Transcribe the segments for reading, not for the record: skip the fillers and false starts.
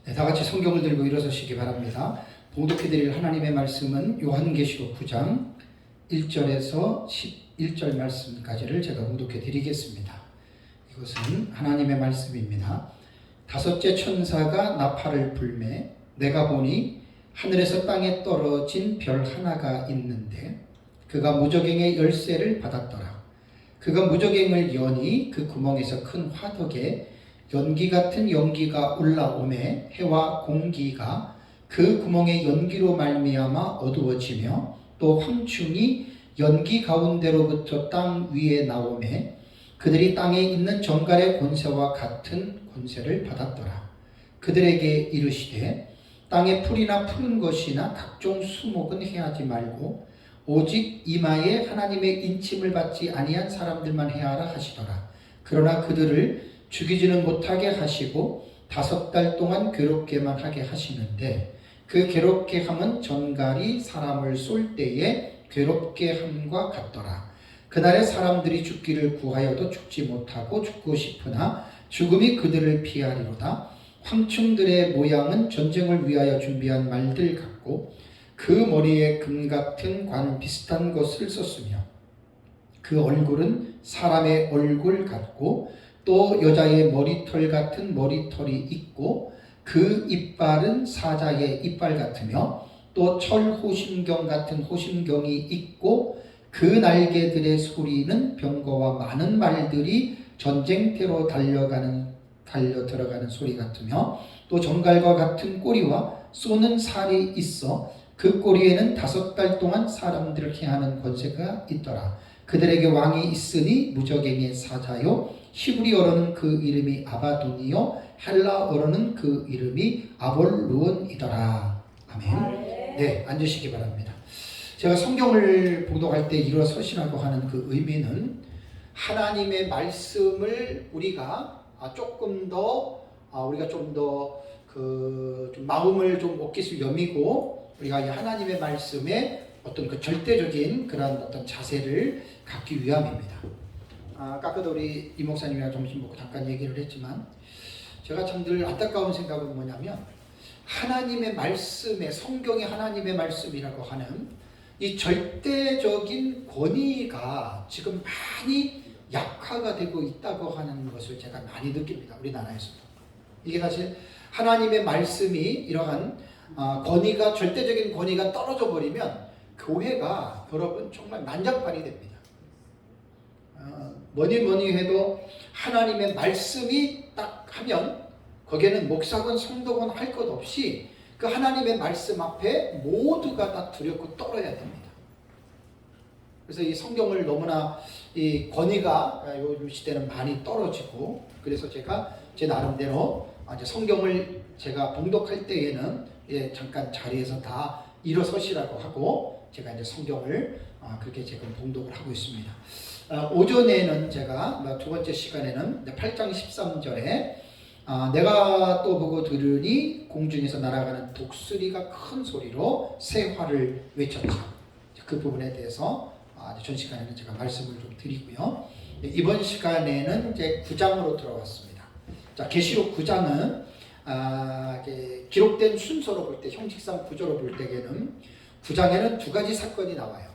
네, 다 같이 성경을 들고 일어서시기 바랍니다. 봉독해드릴 하나님의 말씀은 요한계시록 9장 1절에서 11절 말씀까지를 제가 봉독해드리겠습니다. 이것은 하나님의 말씀입니다. 다섯째 천사가 나팔을 불매 내가 보니 하늘에서 땅에 떨어진 별 하나가 있는데 그가 무저갱의 열쇠를 받았더라. 그가 무저갱을 여니 그 구멍에서 큰 화덕에 연기 같은 연기가 올라오매 해와 공기가 그 구멍의 연기로 말미암아 어두워지며 또 황충이 연기 가운데로부터 땅 위에 나오매 그들이 땅에 있는 정갈의 권세와 같은 권세를 받았더라. 그들에게 이르시되 땅에 풀이나 푸른 것이나 각종 수목은 해하지 말고 오직 이마에 하나님의 인침을 받지 아니한 사람들만 해하라 하시더라. 그러나 그들을 죽이지는 못하게 하시고 5달 동안 괴롭게만 하게 하시는데 그 괴롭게 함은 전갈이 사람을 쏠 때에 괴롭게 함과 같더라. 그날에 사람들이 죽기를 구하여도 죽지 못하고 죽고 싶으나 죽음이 그들을 피하리로다. 황충들의 모양은 전쟁을 위하여 준비한 말들 같고 그 머리에 금 같은 관 비슷한 것을 썼으며 그 얼굴은 사람의 얼굴 같고 또 여자의 머리털 같은 머리털이 있고 그 이빨은 사자의 이빨 같으며 또 철호심경 같은 호심경이 있고 그 날개들의 소리는 병거와 많은 말들이 전쟁터로 달려 들어가는 소리 같으며 또 정갈과 같은 꼬리와 쏘는 살이 있어 그 꼬리에는 5달 동안 사람들을 해하는 권세가 있더라. 그들에게 왕이 있으니 무저갱의 사자요 히브리어로는 그 이름이 아바돈이요 헬라어로는 그 이름이 아볼루온이더라. 아멘. 네, 앉으시기 바랍니다. 제가 성경을 봉독할 때 일어서시라고 하는 그 의미는 하나님의 말씀을 우리가 조금 더 우리가 좀 더 좀 마음을 좀 옷깃을 여미고 우리가 이 하나님의 말씀에 어떤 그 절대적인 그런 어떤 자세를 갖기 위함입니다. 아까도 우리 이 목사님이랑 점심 먹고 잠깐 얘기를 했지만 제가 참 늘 안타까운 생각은 뭐냐면 하나님의 말씀에 성경이 하나님의 말씀이라고 하는 이 절대적인 권위가 지금 많이 약화가 되고 있다고 하는 것을 제가 많이 느낍니다. 우리나라에서도. 이게 사실 하나님의 말씀이 이러한 권위가 절대적인 권위가 떨어져 버리면 교회가 여러분 정말 난장판이 됩니다. 뭐니 해도 하나님의 말씀이 딱 하면 거기에는 목사건 성도건 할 것 없이 그 하나님의 말씀 앞에 모두가 다 두렵고 떨어야 됩니다. 그래서 이 성경을 너무나 이 권위가 요즘 시대는 많이 떨어지고 그래서 제가 제 나름대로 이제 성경을 제가 봉독할 때에는 잠깐 자리에서 다 일어서시라고 하고 제가 이제 성경을 그렇게 지금 봉독을 하고 있습니다. 오전에는 제가 두 번째 시간에는 8장 13절에 내가 또 보고 들으니 공중에서 날아가는 독수리가 큰 소리로 새화를 외쳤죠. 그 부분에 대해서 전 시간에는 제가 말씀을 좀 드리고요. 이번 시간에는 이제 9장으로 들어왔습니다. 자, 계시록 9장은 기록된 순서로 볼 때, 형식상 구조로 볼 때에는 9장에는 두 가지 사건이 나와요.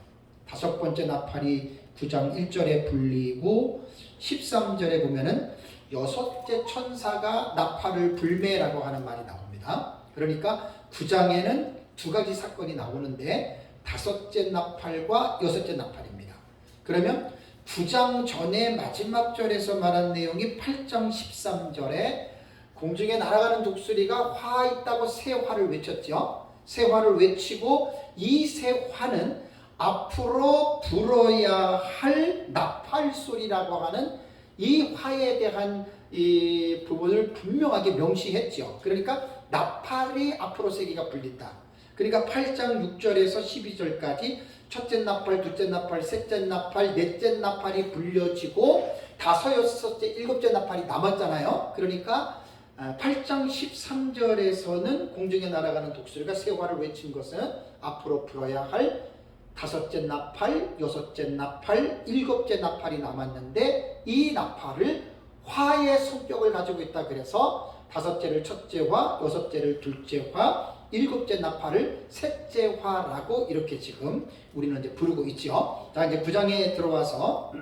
5번째 나팔이 9장 1절에 불리고 13절에 보면은 6째 천사가 나팔을 불매라고 하는 말이 나옵니다. 그러니까 9장에는 두 가지 사건이 나오는데 5째 나팔과 6째 나팔입니다. 그러면 9장 전에 마지막 절에서 말한 내용이 8장 13절에 공중에 날아가는 독수리가 화 있다고 새 화를 외쳤죠. 새 화를 외치고 이 새 화는 앞으로 불어야 할 나팔 소리라고 하는 이 화에 대한 이 부분을 분명하게 명시했죠. 그러니까 나팔이 앞으로 세 개가 불린다. 그러니까 8장 6절에서 12절까지 첫째 나팔, 둘째 나팔, 셋째 나팔, 넷째 나팔이 불려지고 5, 6째, 7째 나팔이 남았잖아요. 그러니까 8장 13절에서는 공중에 날아가는 독수리가 새 화를 외친 것은 앞으로 불어야 할 5째 나팔, 6째 나팔, 7째 나팔이 남았는데 이 나팔을 화의 성격을 가지고 있다. 그래서 다섯째를 첫째화, 여섯째를 둘째화, 일곱째 나팔을 셋째화라고 이렇게 지금 우리는 이제 부르고 있죠. 자, 이제 9장에 들어와서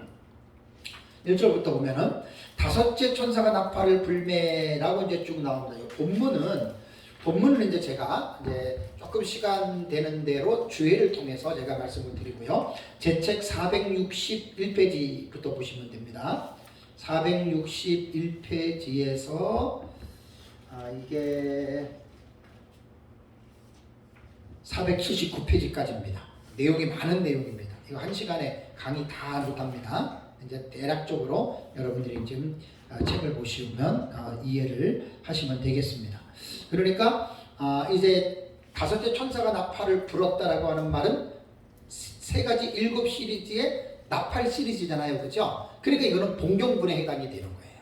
1절부터 보면은 다섯째 천사가 나팔을 불매라고 이제 쭉 나옵니다. 본문은 이제 제가 이제 조금 시간 되는 대로 주회를 통해서 제가 말씀을 드리고요. 제 책 461페이지부터 보시면 됩니다. 461페이지에서 이게 479페이지까지입니다. 내용이 많은 내용입니다. 이거 한 시간에 강의 다 못합니다. 이제 대략적으로 여러분들이 지금 책을 보시면 이해를 하시면 되겠습니다. 그러니까 이제 다섯째 천사가 나팔을 불었다라고 하는 말은 세 가지 7 시리즈의 나팔 시리즈잖아요, 그렇죠? 그러니까 이거는 봉경군에 해당이 되는 거예요.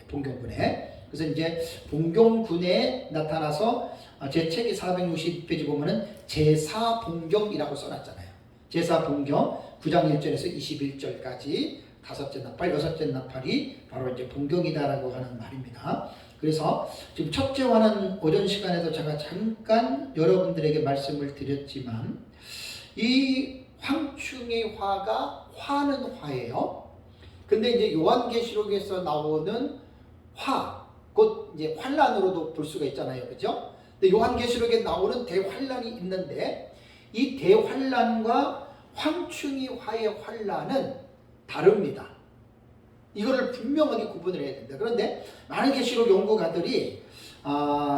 봉경군에. 그래서 이제 봉경군에 나타나서 제 책이 460페이지 보면은 제사봉경이라고 써놨잖아요. 제사봉경 9장 1절에서 21절까지 다섯째 나팔, 여섯째 나팔이 바로 이제 봉경이다라고 하는 말입니다. 그래서 지금 첫째화는 오전 시간에도 제가 잠깐 여러분들에게 말씀을 드렸지만 이 황충의 화가 화는 화예요. 근데 이제 요한계시록에서 나오는 화, 곧 이제 환란으로도 볼 수가 있잖아요, 그죠? 근데 요한계시록에 나오는 대환란이 있는데 이 대환란과 황충의 화의 환란은 다릅니다. 이거를 분명하게 구분을 해야 된다. 그런데 많은 계시록 연구가들이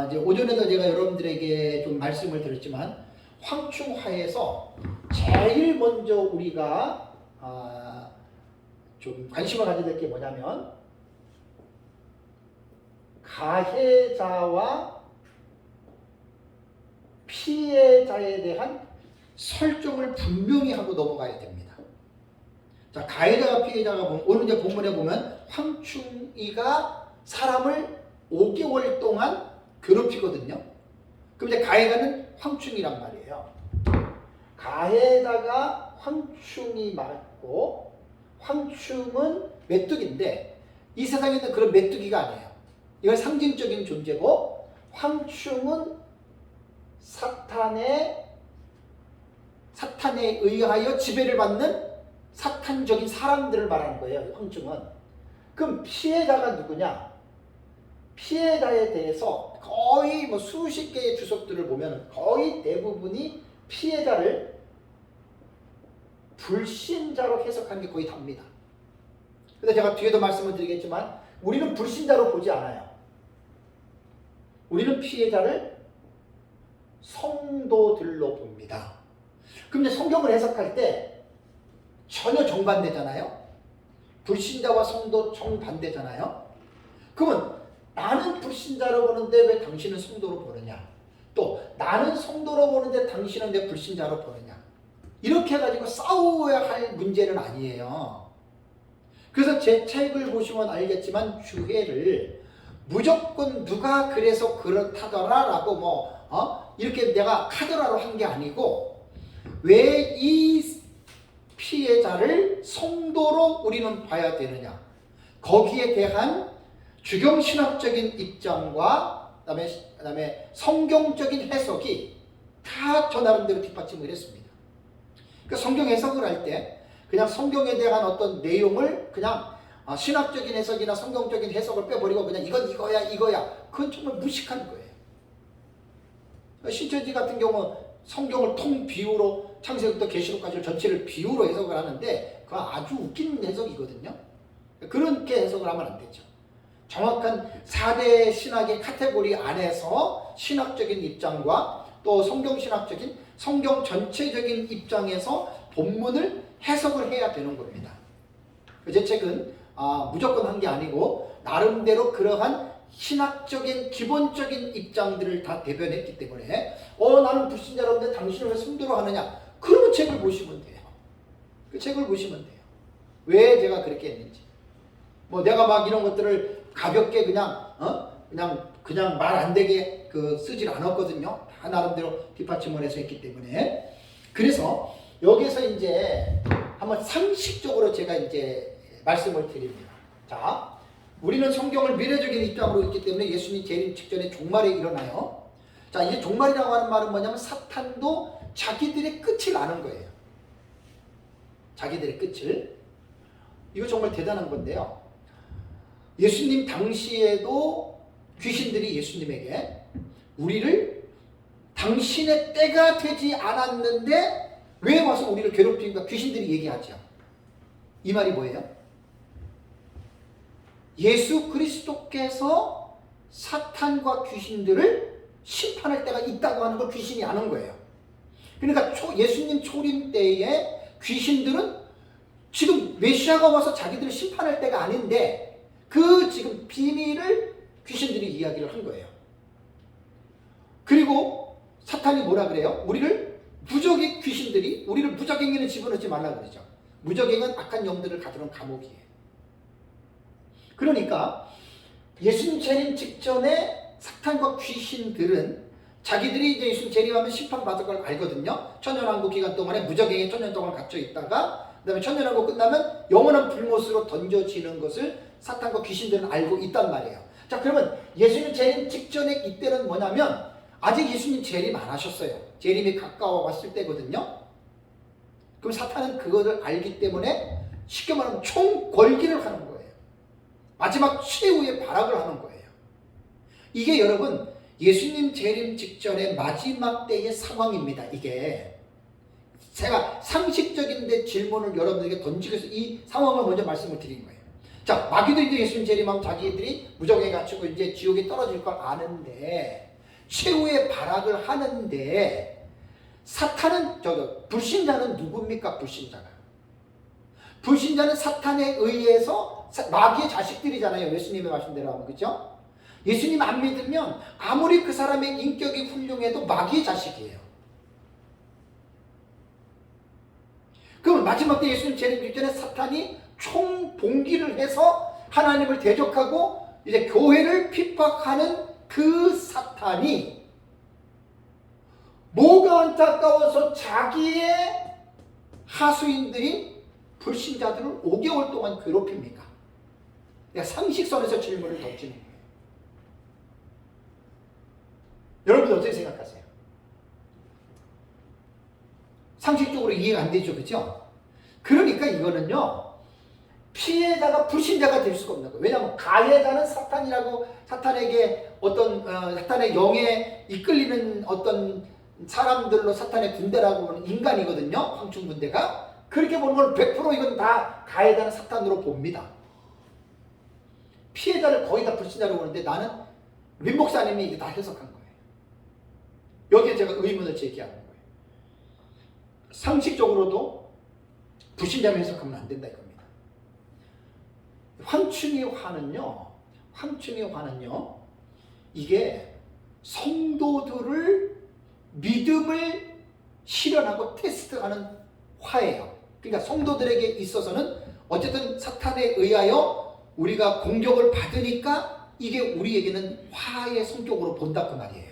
이제 오전에도 제가 여러분들에게 좀 말씀을 드렸지만 황충화에서 제일 먼저 우리가 좀 관심을 가져야 될 게 뭐냐면 가해자와 피해자에 대한 설정을 분명히 하고 넘어가야 됩니다. 자, 가해자와 피해자가 오늘 이제 본문에 보면 황충이가 사람을 5개월 동안 괴롭히거든요. 그럼 이제 가해자는 황충이란 말이에요. 가해자가 황충이 맞고 황충은 메뚜기인데 이 세상에 있는 그런 메뚜기가 아니에요. 이건 상징적인 존재고 황충은 사탄에 의하여 지배를 받는 사탄적인 사람들을 말하는 거예요. 황충은. 그럼 피해자가 누구냐? 피해자에 대해서 거의 뭐 수십 개의 주석들을 보면 거의 대부분이 피해자를 불신자로 해석하는 게 거의 답니다. 근데 제가 뒤에도 말씀을 드리겠지만 우리는 불신자로 보지 않아요. 우리는 피해자를 성도들로 봅니다. 그럼 이제 성경을 해석할 때 전혀 정반대잖아요. 불신자와 성도 정반대잖아요. 그러면 나는 불신자로 보는데 왜 당신은 성도로 보느냐? 또 나는 성도로 보는데 당신은 왜 불신자로 보느냐? 이렇게 해가지고 싸워야 할 문제는 아니에요. 그래서 제 책을 보시면 알겠지만 주회를 무조건 누가 그래서 그렇다더라라고 이렇게 내가 카더라로 한 게 아니고 왜 이 피해자를 성도로 우리는 봐야 되느냐? 거기에 대한 주경신학적인 입장과 그다음에 성경적인 해석이 다 저 나름대로 뒷받침을 했습니다. 그러니까 성경 해석을 할 때 그냥 성경에 대한 어떤 내용을 그냥 신학적인 해석이나 성경적인 해석을 빼버리고 그냥 이건 이거야. 그건 정말 무식한 거예요. 신천지 같은 경우 성경을 통비유로 창세기부터 계시록까지 전체를 비유로 해석을 하는데 그건 아주 웃긴 해석이거든요. 그렇게 해석을 하면 안 되죠. 정확한 4대 신학의 카테고리 안에서 신학적인 입장과 또 성경신학적인 성경 전체적인 입장에서 본문을 해석을 해야 되는 겁니다. 제 책은 무조건 한 게 아니고 나름대로 그러한 신학적인 기본적인 입장들을 다 대변했기 때문에 나는 불신자로인데 당신을 왜 성도로 하느냐? 그러면 책을 보시면 돼요. 그 책을 보시면 돼요. 왜 제가 그렇게 했는지. 내가 막 이런 것들을 가볍게 그냥 말 안 되게 쓰질 않았거든요. 다 나름대로 뒷받침을 해서 했기 때문에. 그래서 여기서 이제 한번 상식적으로 제가 이제 말씀을 드립니다. 자, 우리는 성경을 미래적인 입장으로 읽기 때문에 예수님 재림 직전에 종말이 일어나요. 자, 이제 종말이라고 하는 말은 뭐냐면 사탄도 자기들의 끝을 아는 거예요. 자기들의 끝을. 이거 정말 대단한 건데요. 예수님 당시에도 귀신들이 예수님에게 우리를 당신의 때가 되지 않았는데 왜 와서 우리를 괴롭히는가 귀신들이 얘기하죠. 이 말이 뭐예요? 예수 그리스도께서 사탄과 귀신들을 심판할 때가 있다고 하는 걸 귀신이 아는 거예요. 그러니까 예수님 초림 때에 귀신들은 지금 메시아가 와서 자기들을 심판할 때가 아닌데 그 지금 비밀을 귀신들이 이야기를 한 거예요. 그리고 사탄이 뭐라 그래요? 우리를 무적의 귀신들이 우리를 무적행에는 집어넣지 말라고 그러죠. 무적행은 악한 영들을 가두는 감옥이에요. 그러니까 예수님 재림 직전에 사탄과 귀신들은 자기들이 이제 예수님 재림하면 심판받을 걸 알거든요. 천년왕국 기간 동안에 무적행에 천년 동안 갇혀 있다가 그 다음에 천년왕국 끝나면 영원한 불못으로 던져지는 것을 사탄과 귀신들은 알고 있단 말이에요. 자, 그러면 예수님 재림 직전에 이때는 뭐냐면 아직 예수님 재림 안 하셨어요. 재림이 가까워 왔을 때거든요. 그럼 사탄은 그것을 알기 때문에 쉽게 말하면 총궐기를 하는 거예요. 마지막 최후의 발악을 하는 거예요. 이게 여러분 예수님 재림 직전의 마지막 때의 상황입니다. 이게 제가 상식적인데 질문을 여러분에게 던지기 위해서 이 상황을 먼저 말씀을 드린 거예요. 자, 마귀도 이제 예수님 재림하면 자기들이 무적에 갇히고 이제 지옥에 떨어질 걸 아는데 최후의 발악을 하는데 사탄은 불신자는 누굽니까? 불신자는 사탄에 의해서 마귀의 자식들이잖아요. 예수님의 말씀대로 하면. 그렇죠? 예수님 안 믿으면 아무리 그 사람의 인격이 훌륭해도 마귀의 자식이에요. 그럼 마지막 때 예수님 재림 직전에 사탄이 총봉기를 해서 하나님을 대적하고 이제 교회를 핍박하는 그 사탄이 뭐가 안타까워서 자기의 하수인들인 불신자들을 5개월 동안 괴롭힙니까? 내가 상식선에서 질문을 던지는 거예요. 여러분 어떻게 생각하세요? 상식적으로 이해가 안 되죠, 그렇죠? 그러니까 이거는요 피해자가 불신자가 될 수가 없는 거예요. 왜냐하면 가해자는 사탄이라고 사탄에게 어떤 사탄의 영에 이끌리는 어떤 사람들로 사탄의 군대라고 하는 인간이거든요. 황충 군대가. 그렇게 보는 걸 100% 이건 다 가해자는 사탄으로 봅니다. 피해자를 거의 다 불신자로 보는데 나는 민 목사님이 이게 다 해석한 거예요. 여기에 제가 의문을 제기하는 거예요. 상식적으로도 불신자로 해석하면 안 된다 이겁니다. 황충의 화는요 이게 성도들을 믿음을 실현하고 테스트하는 화예요. 그러니까 성도들에게 있어서는 어쨌든 사탄에 의하여 우리가 공격을 받으니까 이게 우리에게는 화의 성격으로 본다 그 말이에요.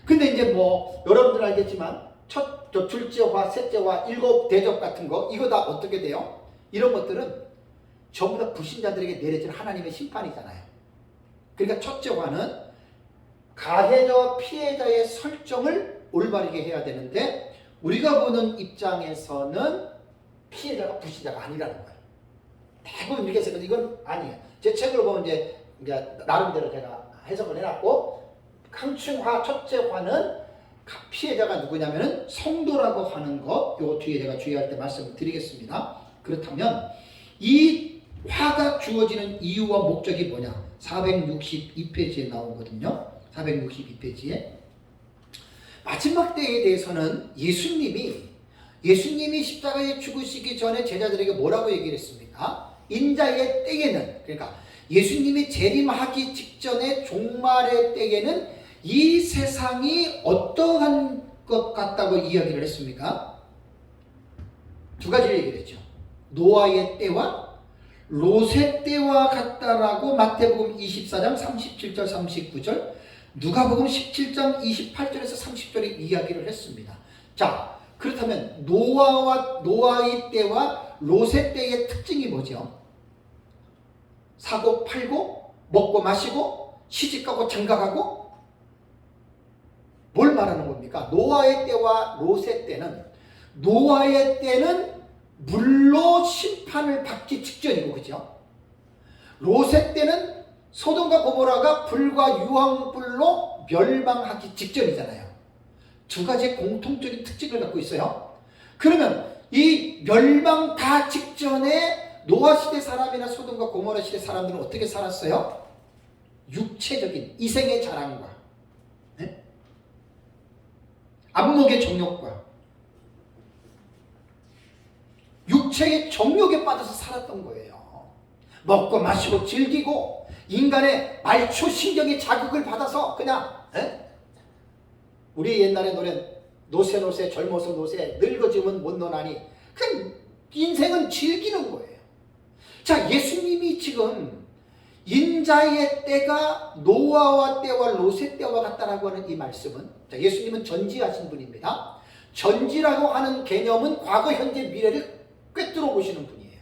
근데 이제 뭐 여러분들 알겠지만 둘째 화, 셋째 화, 7 대접 같은 거 이거 다 어떻게 돼요? 이런 것들은 전부 다 불신자들에게 내려진 하나님의 심판이잖아요. 그러니까 첫째 화는 가해자와 피해자의 설정을 올바르게 해야 되는데 우리가 보는 입장에서는 피해자가 불신자가 아니라는 거예요. 대부분 이렇게 해서 이건 아니에요. 제 책을 보면 이제 나름대로 제가 해석을 해놨고 황충화 첫째 화는 피해자가 누구냐면은 성도라고 하는 것, 요 뒤에 제가 주의할 때 말씀을 드리겠습니다. 그렇다면 이 화가 주어지는 이유와 목적이 뭐냐? 462페이지에 나오거든요. 462페이지에 마지막 때에 대해서는 예수님이 십자가에 죽으시기 전에 제자들에게 뭐라고 얘기를 했습니까? 인자의 때에는, 그러니까 예수님이 재림하기 직전에 종말의 때에는 이 세상이 어떠한 것 같다고 이야기를 했습니까? 두 가지를 얘기를 했죠. 노아의 때와 롯의 때와 같다라고 마태복음 24장 37절 39절 누가복음 17장 28절에서 30절에 이야기를 했습니다. 자, 그렇다면 노아의 때와 롯의 때의 특징이 뭐죠? 사고 팔고 먹고 마시고 시집가고 장가가고. 뭘 말하는 겁니까? 노아의 때와 롯의 때는, 노아의 때는 물로 심판을 받기 직전이고, 그죠? 롯의 때는 소돔과 고모라가 불과 유황불로 멸망하기 직전이잖아요. 두 가지의 공통적인 특징을 갖고 있어요. 그러면 이 멸망 다 직전에 노아 시대 사람이나 소돔과 고모라 시대 사람들은 어떻게 살았어요? 육체적인 이생의 자랑과, 네? 안목의 정욕과 육체의 정욕에 빠져서 살았던 거예요. 먹고 마시고 즐기고 인간의 말초신경의 자극을 받아서 그냥, 우리 옛날에 노래 노세 노세 젊어서 노세 늙어지면 못 노나니, 그냥 인생은 즐기는 거예요. 자, 예수님이 지금 인자의 때가 노아와 때와 롯의 때와 같다라고 하는 이 말씀은, 자, 예수님은 전지하신 분입니다. 전지라고 하는 개념은 과거 현재 미래를 꿰뚫어 보시는 분이에요.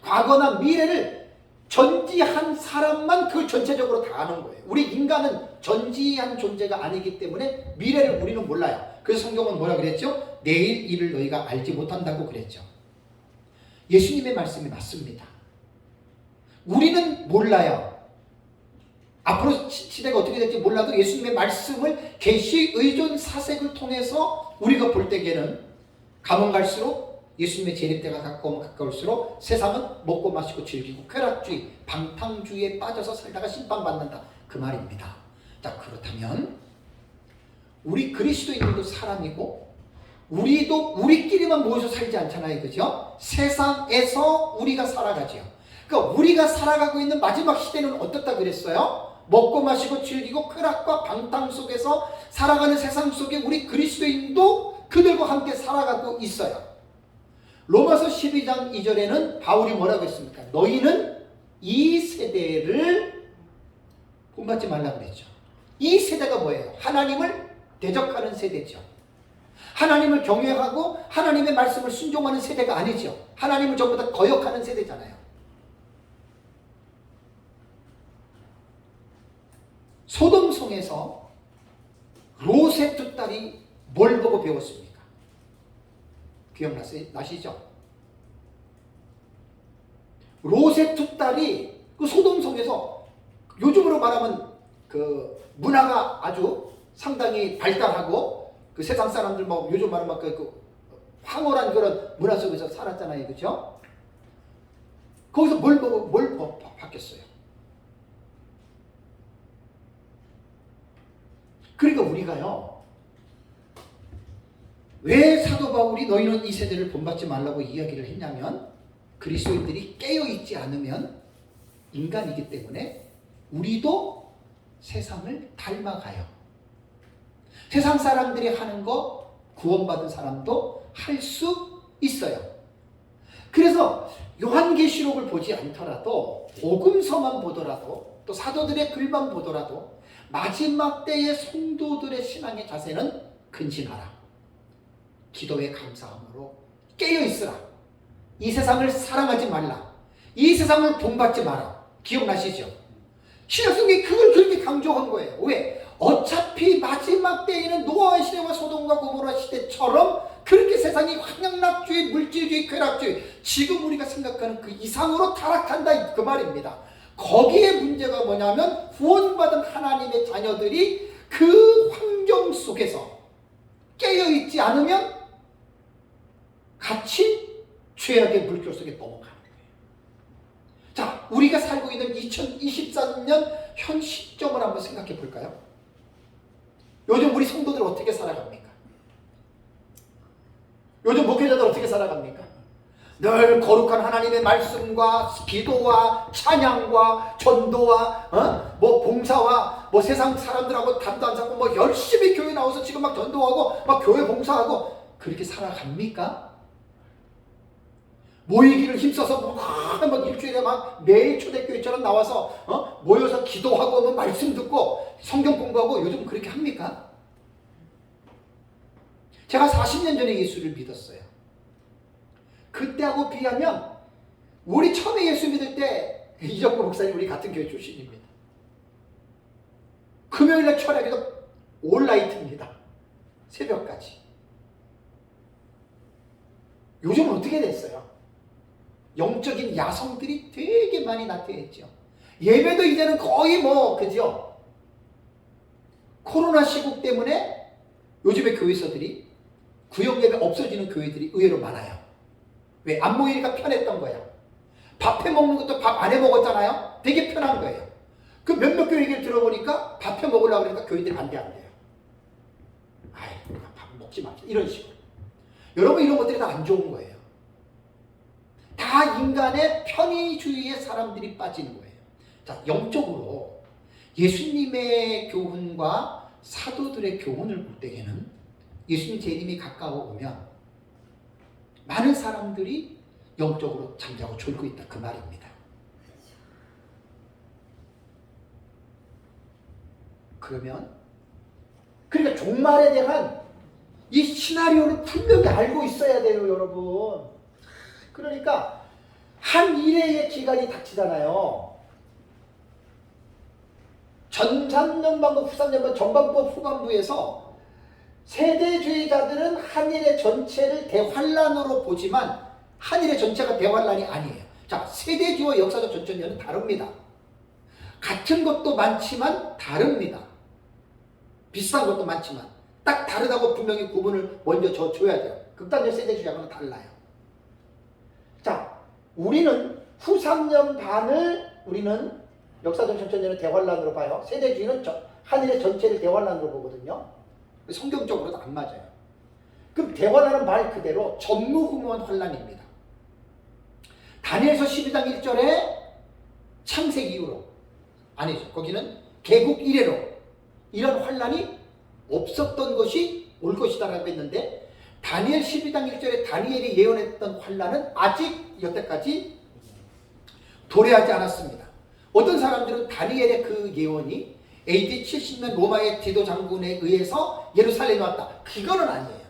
과거나 미래를 전지한 사람만 그 전체적으로 다 아는 거예요. 우리 인간은 전지한 존재가 아니기 때문에 미래를 우리는 몰라요. 그래서 성경은 뭐라 그랬죠? 내일 일을 너희가 알지 못한다고 그랬죠. 예수님의 말씀이 맞습니다. 우리는 몰라요. 앞으로 시대가 어떻게 될지 몰라도 예수님의 말씀을 계시 의존 사색을 통해서 우리가 볼 때에는 가면 갈수록 예수님의 재림때가 가까우면 가까울수록 세상은 먹고 마시고 즐기고 쾌락주의, 방탕주의에 빠져서 살다가 심판받는다, 그 말입니다. 자, 그렇다면 우리 그리스도인들도 사람이고 우리도 우리끼리만 모여서 살지 않잖아요, 그죠? 세상에서 우리가 살아가죠. 그러니까 우리가 살아가고 있는 마지막 시대는 어떻다 그랬어요? 먹고 마시고 즐기고 쾌락과 방탕 속에서 살아가는 세상 속에 우리 그리스도인도 그들과 함께 살아가고 있어요. 로마서 12장 2절에는 바울이 뭐라고 했습니까? 너희는 이 세대를 본받지 말라고 그랬죠. 이 세대가 뭐예요? 하나님을 대적하는 세대죠. 하나님을 경외하고 하나님의 말씀을 순종하는 세대가 아니죠. 하나님을 전부 다 거역하는 세대잖아요. 소돔성에서 롯의 두 딸이 뭘 보고 배웠습니까? 기억나시죠? 롯의 두 딸이 그 소돔성에서, 요즘으로 말하면 그 문화가 아주 상당히 발달하고 그 세상 사람들 뭐 요즘 말하면 그 황홀한 그런 문화 속에서 살았잖아요, 그렇죠? 거기서 뭘 바뀌었어요? 그러니까 우리가요, 왜 사도 바울이 너희는 이 세대를 본받지 말라고 이야기를 했냐면, 그리스도인들이 깨어있지 않으면 인간이기 때문에 우리도 세상을 닮아가요. 세상 사람들이 하는 거 구원받은 사람도 할 수 있어요. 그래서 요한계시록을 보지 않더라도, 복음서만 보더라도, 또 사도들의 글만 보더라도 마지막 때의 성도들의 신앙의 자세는 근신하라, 기도에 감사함으로 깨어있으라, 이 세상을 사랑하지 말라, 이 세상을 본받지 마라. 기억나시죠? 신약성경이 그걸 그렇게 강조한 거예요. 왜? 어차피 마지막 때에는 노아 시대와 소돔과 고모라 시대처럼 그렇게 세상이 환영락주의, 물질주의, 쾌락주의, 지금 우리가 생각하는 그 이상으로 타락한다, 그 말입니다. 거기에 문제가 뭐냐면, 구원받은 하나님의 자녀들이 그 환경 속에서 깨어있지 않으면 같이 죄악의 물결 속에 넘어가는 거예요. 자, 우리가 살고 있는 2024년 현 시점을 한번 생각해 볼까요? 요즘 우리 성도들 어떻게 살아갑니까? 요즘 목회자들 어떻게 살아갑니까? 늘 거룩한 하나님의 말씀과 기도와 찬양과 전도와 뭐 봉사와 뭐 세상 사람들하고 담도 안 잡고 뭐 열심히 교회 나와서 지금 막 전도하고 막 교회 봉사하고 그렇게 살아갑니까? 모이기를 힘써서 막 일주일에 막 매일 초대교회처럼 나와서 모여서 기도하고 뭐 말씀 듣고 성경 공부하고 요즘 그렇게 합니까? 제가 40년 전에 예수를 믿었어요. 그때하고 비하면 우리 처음에 예수 믿을 때 이정구 목사님 우리 같은 교회 출신입니다. 금요일날 철학에도 올라이트입니다. 새벽까지. 요즘은 어떻게 됐어요? 영적인 야성들이 되게 많이 나타났죠. 예배도 이제는 거의 그죠? 코로나 시국 때문에 요즘의 교회서들이 구역 예배 없어지는 교회들이 의외로 많아요. 왜? 안 모이니까 편했던 거야. 밥해 먹는 것도 밥 안 해 먹었잖아요. 되게 편한 거예요. 그 몇몇 교회 얘기를 들어보니까 밥해 먹으려고 그러니까 교회들이 반대한대요. 아이, 밥 먹지 맙시다. 이런 식으로. 여러분, 이런 것들이 다 안 좋은 거예요. 다 인간의 편의주의에 사람들이 빠지는 거예요. 자, 영적으로 예수님의 교훈과 사도들의 교훈을 볼 때에는 예수님 재림이 가까워 오면 많은 사람들이 영적으로 잠자고 졸고 있다, 그 말입니다. 그러니까 종말에 대한 이 시나리오를 분명히 알고 있어야 돼요, 여러분. 그러니까 한 일회의 기간이 닥치잖아요. 전 3년반과 후 3년반 전반부 후반부에서 세대주의자들은 한일의 전체를 대환란으로 보지만 한일의 전체가 대환란이 아니에요. 자, 세대주의와 역사적 전천년은 다릅니다. 같은 것도 많지만 다릅니다. 비슷한 것도 많지만 딱 다르다고 분명히 구분을 먼저 줘야 돼요. 극단적 세대주의하고는 달라요. 자, 우리는 후 3년 반을 우리는 역사적 전천년을 대환란으로 봐요. 세대주의는 한일의 전체를 대환란으로 보거든요. 성경적으로도 안 맞아요. 그럼 대환란은 말 그대로 전무후무한 환란입니다. 다니엘서 12장 1절에 창세기 이후로, 아니죠, 거기는 개국 이래로 이런 환란이 없었던 것이 올 것이다라고 했는데, 다니엘 12장 1절에 다니엘이 예언했던 환란은 아직 여태까지 도래하지 않았습니다. 어떤 사람들은 다니엘의 그 예언이 AD 70년 로마의 디도 장군에 의해서 예루살렘에 왔다, 그거는 아니에요.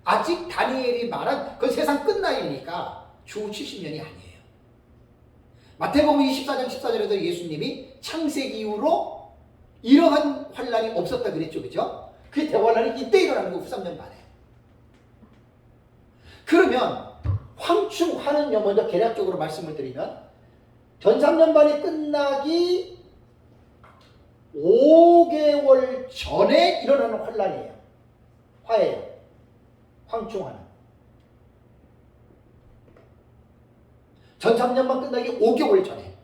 아직 다니엘이 말한 그 세상 끝나이니까 주 70년이 아니에요. 마태복음 24장 14절에도 예수님이 창세기 이후로 이러한 환란이 없었다 그랬죠, 그죠? 그 대환란이 이때 일어나는 거, 후 3년 만에. 그러면 황충하는요, 먼저 개략적으로 말씀을 드리면 전 3년 반이 끝나기 5개월 전에 일어나는 환란이에요. 화예요. 황충하는. 전 3년만 끝나기 5개월 전에.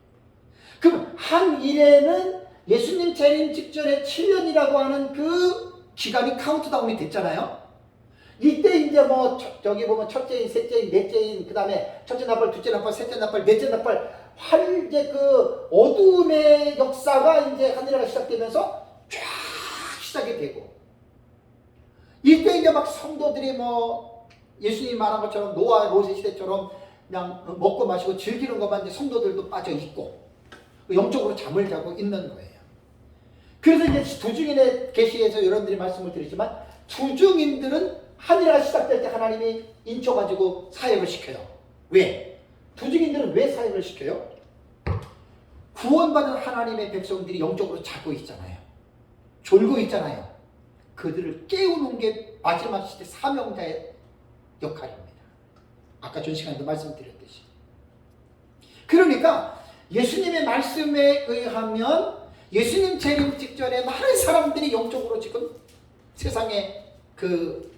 그럼 한 일에는 예수님 재림 직전에 7년이라고 하는 그 기간이 카운트다운이 됐잖아요. 이때 이제 저기 보면 첫째인, 셋째인, 넷째인, 그 다음에 첫째 나팔, 둘째 나팔, 셋째 나팔, 넷째 나팔, 이제 그 어둠의 역사가 이제 하늘나라가 시작되면서 쫙 시작이 되고, 이때 이제 막 성도들이 예수님이 말한 것처럼 노아 롯의 시대처럼 그냥 먹고 마시고 즐기는 것만 이제 성도들도 빠져 있고 영적으로 잠을 자고 있는 거예요. 그래서 이제 두중인의 계시에서 여러분들이 말씀을 드리지만, 두중인들은 하늘나라가 시작될 때 하나님이 인쳐가지고 사역을 시켜요. 왜? 두중인들은 왜 사역을 시켜요? 구원받은 하나님의 백성들이 영적으로 자고 있잖아요. 졸고 있잖아요. 그들을 깨우는 게 마지막 시대 사명자의 역할입니다. 아까 전 시간에도 말씀드렸듯이. 그러니까 예수님의 말씀에 의하면 예수님 재림 직전에 많은 사람들이 영적으로 지금 세상의 그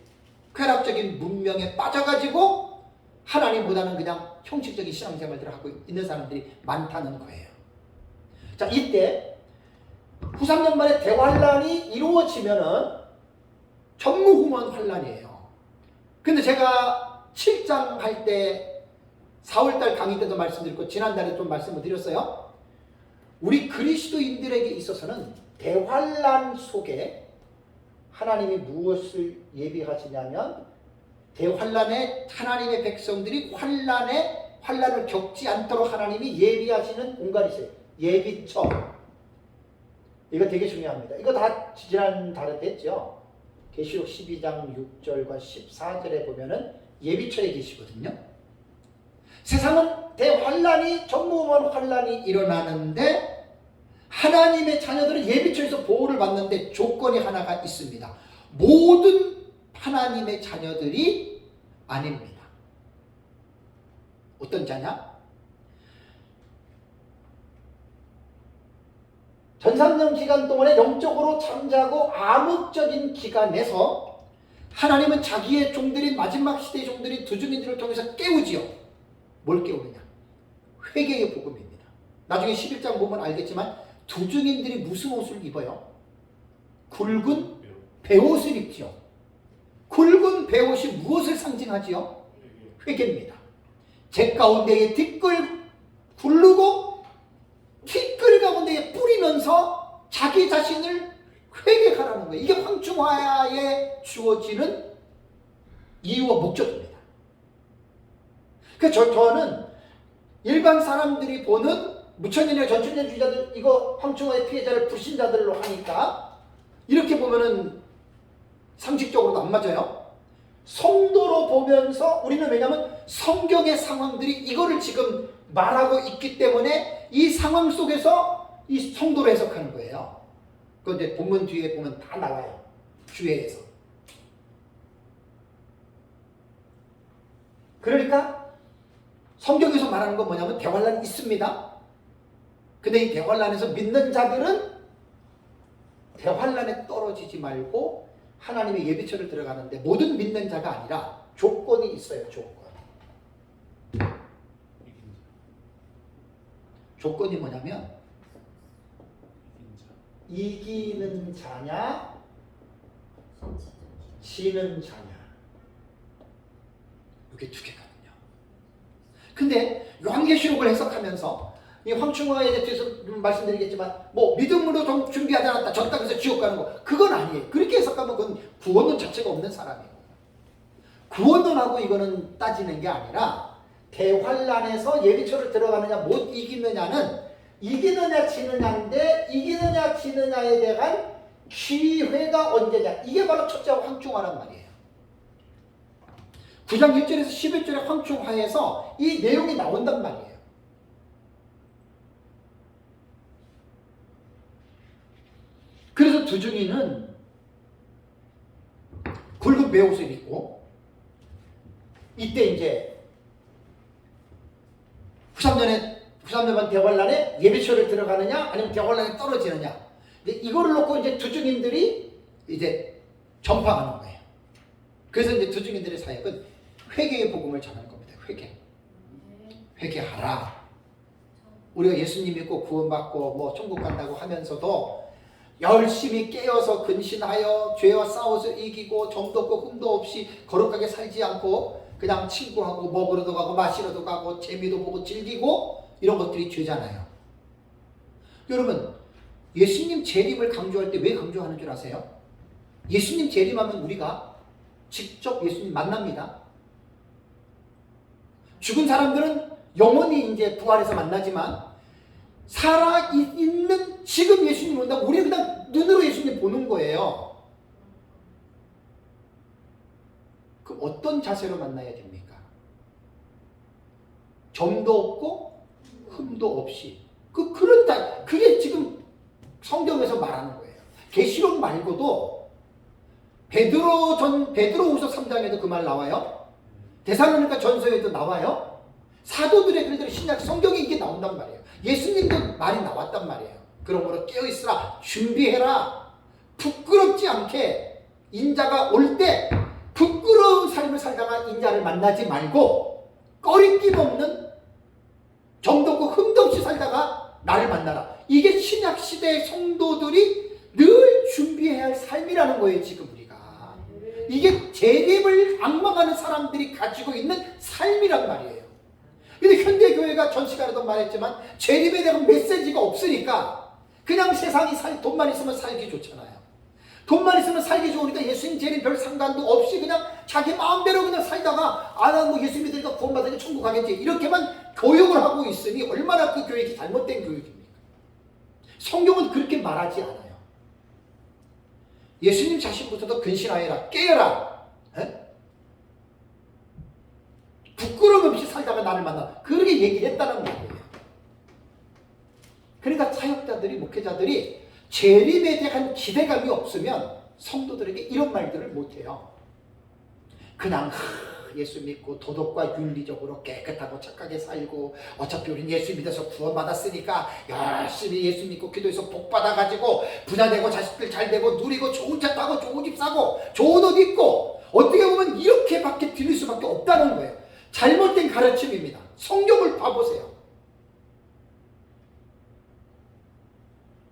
쾌락적인 문명에 빠져가지고 하나님보다는 그냥 형식적인 신앙생활들을 하고 있는 사람들이 많다는 거예요. 자, 이때 후 3년 만에 대환란이 이루어지면은 전무후무한 환란이에요. 근데 제가 7장 할 때 4월달 강의 때도 말씀드렸고 지난달에 좀 말씀을 드렸어요. 우리 그리스도인들에게 있어서는 대환란 속에 하나님이 무엇을 예비하시냐면, 대환란에 하나님의 백성들이 환란을 겪지 않도록 하나님이 예비하시는 공간이 있어요. 예비처. 이거 되게 중요합니다. 이거 다 지난달에 했죠. 계시록 12장 6절과 14절에 보면은 예비처에 계시거든요. 세상은 대환란이 전무후무한 환란이 일어나는데 하나님의 자녀들은 예비처에서 보호를 받는데 조건이 하나가 있습니다. 모든 하나님의 자녀들이 아닙니다. 어떤 자냐? 전산년 기간 동안에 영적으로 잠자고 암흑적인 기간에서 하나님은 자기의 종들인 마지막 시대의 종들인 두중인들을 통해서 깨우지요. 뭘 깨우느냐? 회개의 복음입니다. 나중에 11장 보면 알겠지만 두중인들이 무슨 옷을 입어요? 굵은 베옷을 입죠. 굵은 베옷이 무엇을 상징하지요? 회개입니다. 제 가운데에 티끌 굴르고 티끌 가운데에 뿌리면서 자기 자신을 회개하라는 거예요. 이게 황충화에 주어지는 이유와 목적입니다. 그래서 저는 일반 사람들이 보는 무천년의 전천년주의자들 이거 황충화의 피해자를 불신자들로 하니까 이렇게 보면은 상식적으로도 안 맞아요. 성도로 보면서 우리는 왜냐하면 성경의 상황들이 이거를 지금 말하고 있기 때문에 이 상황 속에서 이 성도로 해석하는 거예요. 그런데 본문 뒤에 보면 다 나와요. 주회에서. 그러니까 성경에서 말하는 건 뭐냐면 대환란이 있습니다. 근데 이 대환란에서 믿는 자들은 대환란에 떨어지지 말고 하나님의 예비처를 들어가는데 모든 믿는 자가 아니라 조건이 있어요. 조건이 뭐냐면 이기는 자냐 지는 자냐 이게 두 개거든요. 근데 요한계시록을 해석하면서 이 황충화에 대해서 말씀드리겠지만 뭐 믿음으로 준비하지 않았다 졌다 그래서 지옥 가는 거 그건 아니에요. 그렇게 해석하면 그건 구원론 자체가 없는 사람이에요. 구원론하고 이거는 따지는 게 아니라 대환란에서 예비처를 들어가느냐 못 이기느냐는 이기느냐 지느냐인데 이기느냐 지느냐에 대한 기회가 언제냐 이게 바로 첫째와 황충화란 말이에요. 9장 1절에서 11절의 황충화에서 이 내용이 나온단 말이에요. 그래서 두중이는 굵은 베옷을 입고 이때 이제 93년반 대환란에 예비처를 들어가느냐 아니면 대환란에 떨어지느냐 이거를 놓고 이제 두중인들이 이제 전파하는 거예요. 그래서 이제 두중인들의 사역은 회개의 복음을 전하는 겁니다. 회개하라. 우리가 예수님 믿고 구원받고 뭐 천국 간다고 하면서도 열심히 깨어서 근신하여 죄와 싸워서 이기고 점도 없고 흠도 없이 거룩하게 살지 않고 그냥 친구하고 먹으러도 가고 마시러도 가고 재미도 보고 즐기고 이런 것들이 죄잖아요. 여러분 예수님 재림을 강조할 때 왜 강조하는 줄 아세요? 예수님 재림하면 우리가 직접 예수님 만납니다. 죽은 사람들은 영원히 이제 부활해서 만나지만 살아있는 지금 예수님 본다고 우리는 그냥 눈으로 예수님 보는 거예요. 그럼 어떤 자세로 만나야 됩니까? 점도 없고 흠도 없이 그런 그게 지금 성경에서 말하는 거예요. 계시록 말고도 베드로후서 3장에도 그 말 나와요. 데살로니가 전서에도 나와요. 사도들의 글들 신약 성경에 이게 나온단 말이에요. 예수님도 말이 나왔단 말이에요. 그러므로 깨어있으라 준비해라. 부끄럽지 않게 인자가 올 때 부끄러운 삶을 살다가 인자를 만나지 말고 꺼리낌 없는 점도 없고 흠도 없이 살다가 나를 만나라. 이게 신약 시대의 성도들이 늘 준비해야 할 삶이라는 거예요. 지금 우리가 이게 재림을 악망하는 사람들이 가지고 있는 삶이란 말이에요. 근데 현대교회가 전 시간에도 말했지만 재림에 대한 메시지가 없으니까 그냥 세상이 돈만 있으면 살기 좋잖아요. 돈만 있으면 살기 좋으니까 예수님 재림 별 상관도 없이 그냥 자기 마음대로 그냥 살다가 난 뭐 예수 믿으니까 구원받으니까 천국 가겠지 이렇게만 교육을 하고 있으니 얼마나 그 교육이 잘못된 교육입니까? 성경은 그렇게 말하지 않아요. 예수님 자신부터도 근신하여라 깨어라. 에? 부끄러움 없이 살다가 나를 만나. 그렇게 얘기했다는 거예요. 그러니까 사역자들이, 목회자들이 재림에 대한 기대감이 없으면 성도들에게 이런 말들을 못해요. 그냥 예수 믿고 도덕과 윤리적으로 깨끗하고 착하게 살고 어차피 우린 예수 믿어서 구원받았으니까 열심히 예수 믿고 기도해서 복 받아가지고 부자 되고 자식들 잘 되고 누리고 좋은 차 타고 좋은 집 사고 좋은 옷 입고 어떻게 보면 이렇게밖에 들릴 수밖에 없다는 거예요. 잘못된 가르침입니다. 성경을 봐보세요.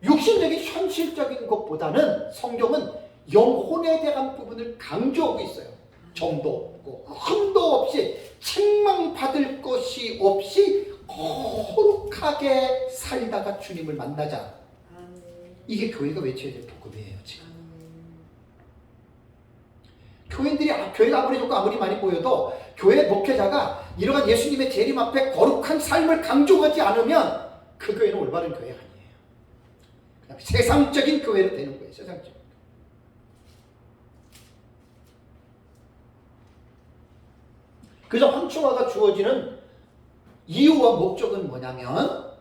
육신적인 현실적인 것보다는 성경은 영혼에 대한 부분을 강조하고 있어요. 정도 없고 흠도 없이 책망받을 것이 없이 거룩하게 살다가 주님을 만나자. 이게 교회가 외쳐야 될 복음이에요. 지금 교인들이 교회가 아무리 좋고 아무리 많이 보여도 교회 목회자가 이러한 예수님의 재림 앞에 거룩한 삶을 강조하지 않으면 그 교회는 올바른 교회가 아니에요. 그냥 세상적인 교회로 되는 거예요. 세상적. 그래서 황충화가 주어지는 이유와 목적은 뭐냐면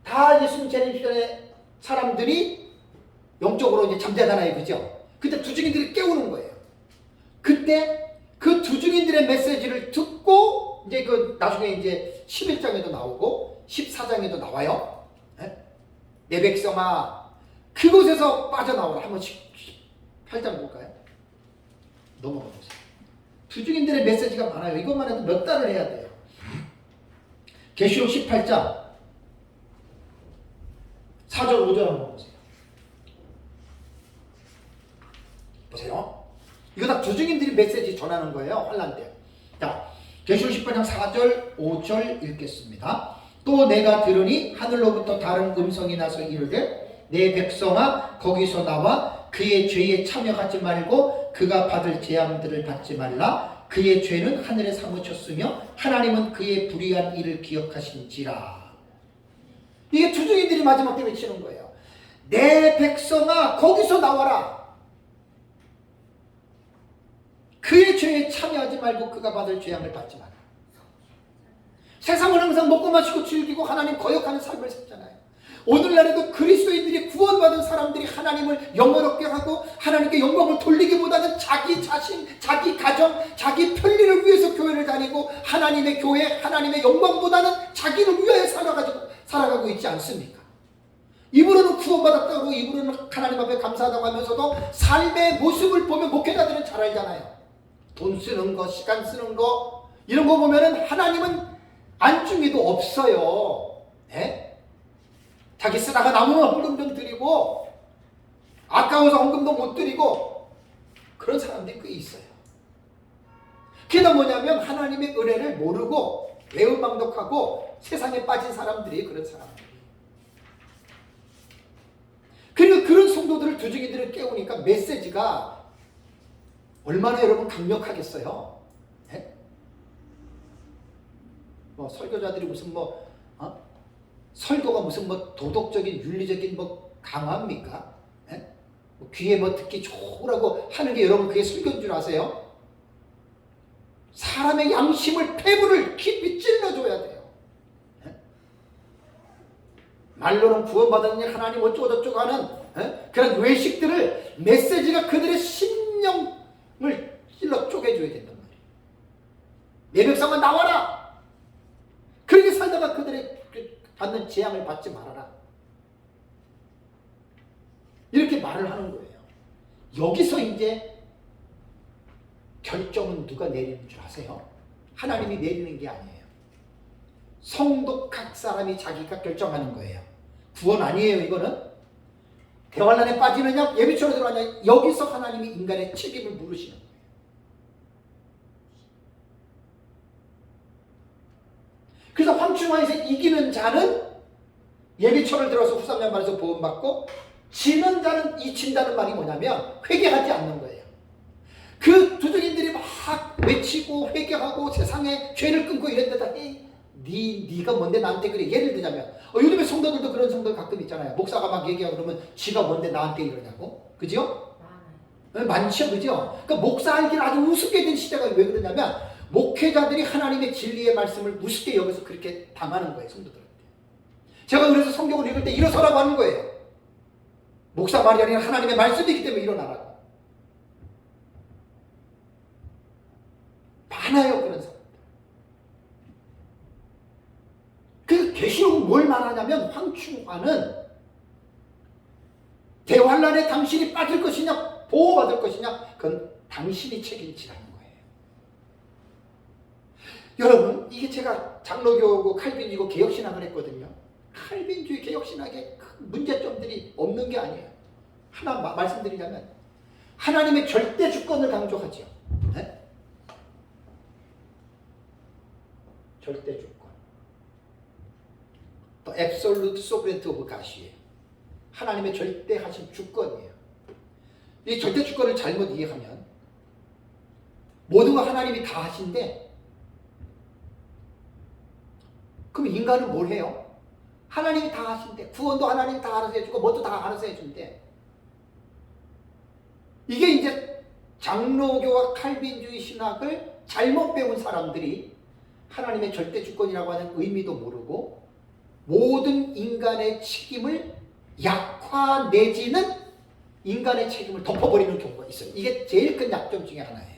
다 예수님 재림 전에 사람들이 영적으로 이제 잠자잖아요. 그죠? 그때 두 증인들이 깨우는 거예요. 그때 그 두 증인들의 메시지를 듣고 이제 그 나중에 이제 11장에도 나오고 14장에도 나와요. 내 백성아 그곳에서 빠져나오라. 한번 8장 볼까요? 넘어가 보세요. 두 증인들의 메시지가 많아요. 이것만 해도 몇 달을 해야 돼요. 계시록 18장 4절 5절 한번 보세요. 보세요. 이거 다 두 증인들이 메시지 전하는 거예요. 환난 때. 자, 계시록 18장 4절 5절 읽겠습니다. 또 내가 들으니 하늘로부터 다른 음성이 나서 이르되 내 백성아 거기서 나와 그의 죄에 참여하지 말고 그가 받을 재앙들을 받지 말라. 그의 죄는 하늘에 사무쳤으며 하나님은 그의 불의한 일을 기억하신지라. 이게 두 증인들이 마지막 때 외치는 거예요. 내 백성아 거기서 나와라. 그의 죄에 참여하지 말고 그가 받을 재앙을 받지 마라. 세상은 항상 먹고 마시고 즐기고 하나님 거역하는 삶을 살잖아요. 오늘날에도 그리스도인들이 구원받은 사람들이 하나님을 영원롭게 하고 하나님께 영광을 돌리기보다는 자기 자신, 자기 가정, 자기 편리를 위해서 교회를 다니고 하나님의 교회, 하나님의 영광보다는 자기를 위하여 살아가고 있지 않습니까? 입으로는 구원받았다고 입으로는 하나님 앞에 감사하다고 하면서도 삶의 모습을 보면 목회자들은 잘 알잖아요. 돈 쓰는 거, 시간 쓰는 거 이런 거 보면은 하나님은 안중에도 없어요. 네? 자기 쓰다가 남으면 헌금 좀 드리고 아까워서 헌금도 못 드리고 그런 사람들이 꽤 있어요. 그게 뭐냐면 하나님의 은혜를 모르고 외울망덕하고 세상에 빠진 사람들이 그런 사람들이. 그리고 그런 성도들을 두 증인들을 깨우니까 메시지가 얼마나 여러분 강력하겠어요. 네? 뭐 설교자들이 무슨 설교가 무슨 도덕적인 윤리적인 강화입니까? 네? 귀에 듣기 좋으라고 하는 게 여러분 그게 설교인 줄 아세요? 사람의 양심을 폐부를 깊이 찔러줘야 돼요. 네? 말로는 구원받았느냐 하나님 어쩌고저쩌고 하는 그런 외식들을 메시지가 그들의 심령을 찔러 쪼개줘야 된단 말이에요. 내 백성아 나와라. 그렇게 살다가 그들의 받는 재앙을 받지 말아라. 이렇게 말을 하는 거예요. 여기서 이제 결정은 누가 내리는 줄 아세요? 하나님이 내리는 게 아니에요. 성도 각 사람이 자기가 결정하는 거예요. 구원 아니에요. 이거는 대환란에 빠지느냐 예비처로 들어가냐 여기서 하나님이 인간의 책임을 물으시는 거예요. 그래서 황충화에서 이기는 자는 예비처를 들어서 후삼년 말에서 보험받고 지는 자는 잊힌다는 말이 뭐냐면 회개하지 않는 거예요. 그 두둥이들이 막 외치고 회개하고 세상에 죄를 끊고 이랬는데 네가 뭔데 나한테 그래. 예를 들자면 요즘에 성도들도 그런 성도 가끔 있잖아요. 목사가 막 얘기하고 그러면 지가 뭔데 나한테 이러냐고. 그죠? 많죠. 그죠? 그러니까 목사 알기를 아주 우습게 된 시대가 왜 그러냐면 목회자들이 하나님의 진리의 말씀을 우습게 여기서 그렇게 당하는 거예요, 성도들한테. 제가 그래서 성경을 읽을 때 일어서라고 하는 거예요. 목사 말이 아니라 하나님의 말씀이기 때문에 일어나라고. 많아요, 그런 사람들. 그 계시록은 뭘 말하냐면, 황충화는 대환란에 당신이 빠질 것이냐 보호받을 것이냐, 그건 당신이 책임지라는 거예요. 여러분, 이게 제가 장로교고 칼빈주의고 개혁신학을 했거든요. 칼빈주의 개혁신학의 큰 문제점들이 없는 게 아니에요. 하나 말씀드리자면, 하나님의 절대 주권을 강조하죠. 네? 절대 주권. 또 absolute sovereignty of God이에요. 하나님의 절대하신 주권이에요. 이 절대 주권을 잘못 이해하면 모든 거 하나님이 다 하신데, 그럼 인간은 뭘 해요? 하나님이 다 하신대. 구원도 하나님이 다 알아서 해주고 뭐도 다 알아서 해준대. 이게 이제 장로교와 칼빈주의 신학을 잘못 배운 사람들이 하나님의 절대 주권이라고 하는 의미도 모르고 모든 인간의 책임을 약화 내지는 인간의 책임을 덮어버리는 경우가 있어요. 이게 제일 큰 약점 중에 하나예요.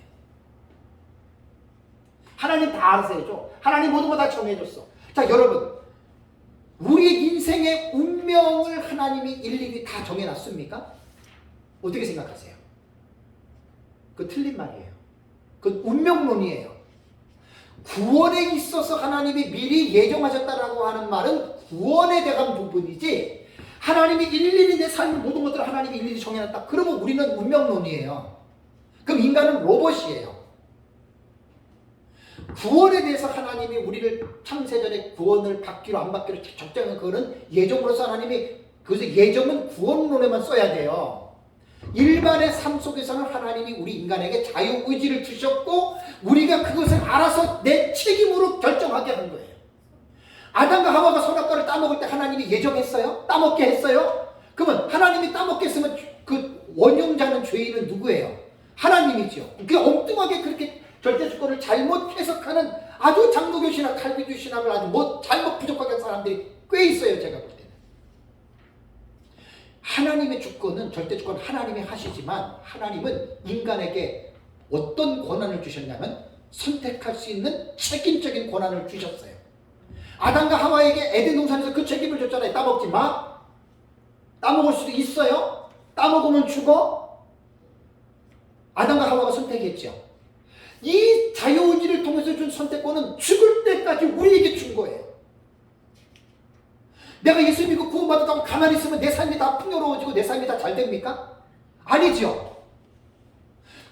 하나님 다 알아서 해줘. 하나님 모든 거 다 정해줬어. 자, 여러분, 우리 인생의 운명을 하나님이 일일이 다 정해놨습니까? 어떻게 생각하세요? 그건 틀린 말이에요. 그건 운명론이에요. 구원에 있어서 하나님이 미리 예정하셨다라고 하는 말은 구원에 대한 부분이지, 하나님이 일일이 내 삶의 모든 것들을 하나님이 일일이 정해놨다, 그러면 우리는 운명론이에요. 그럼 인간은 로봇이에요. 구원에 대해서 하나님이 우리를 창세전에 구원을 받기로 안 받기로 적정한 그거는 예정으로서 하나님이, 그래서 예정은 구원론에만 써야 돼요. 일반의 삶 속에서는 하나님이 우리 인간에게 자유의지를 주셨고 우리가 그것을 알아서 내 책임으로 결정하게 한 거예요. 아담과 하와가 선악과를 따먹을 때 하나님이 예정했어요? 따먹게 했어요? 그러면 하나님이 따먹게 했으면 그 원흉자는, 죄인은 누구예요? 하나님이죠. 그게 엉뚱하게 그렇게 절대 주권을 잘못 해석하는 아주 장로교 신학, 칼빈주의 신학을 아주 잘못 부족하게 한 사람들이 꽤 있어요, 제가 볼 때는. 하나님의 주권은, 절대 주권 하나님이 하시지만 하나님은 인간에게 어떤 권한을 주셨냐면 선택할 수 있는 책임적인 권한을 주셨어요. 아담과 하와에게 에덴 동산에서 그 책임을 줬잖아요. 따먹지 마. 따먹을 수도 있어요. 따먹으면 죽어. 아담과 하와가 선택했죠. 이 자유의지를 통해서 준 선택권은 죽을 때까지 우리에게 준 거예요. 내가 예수 믿고 구원받았다고 가만히 있으면 내 삶이 다 풍요로워지고 내 삶이 다 잘 됩니까? 아니죠.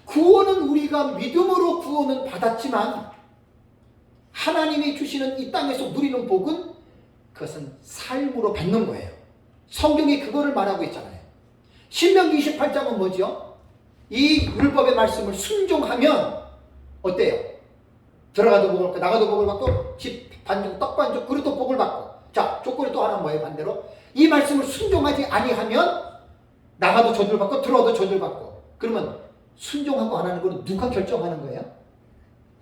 구원은 우리가 믿음으로 구원은 받았지만 하나님이 주시는 이 땅에서 누리는 복은 그것은 삶으로 받는 거예요. 성경이 그거를 말하고 있잖아요. 신명기 28장은 뭐죠? 이 율법의 말씀을 순종하면 어때요? 들어가도 복을 받고 나가도 복을 받고 집 반죽, 떡 반죽, 그릇도 복을 받고. 자, 조건이 또 하나 뭐예요? 반대로 이 말씀을 순종하지 아니하면 나가도 저주를 받고 들어와도 저주를 받고. 그러면 순종하고 안 하는 거는 누가 결정하는 거예요?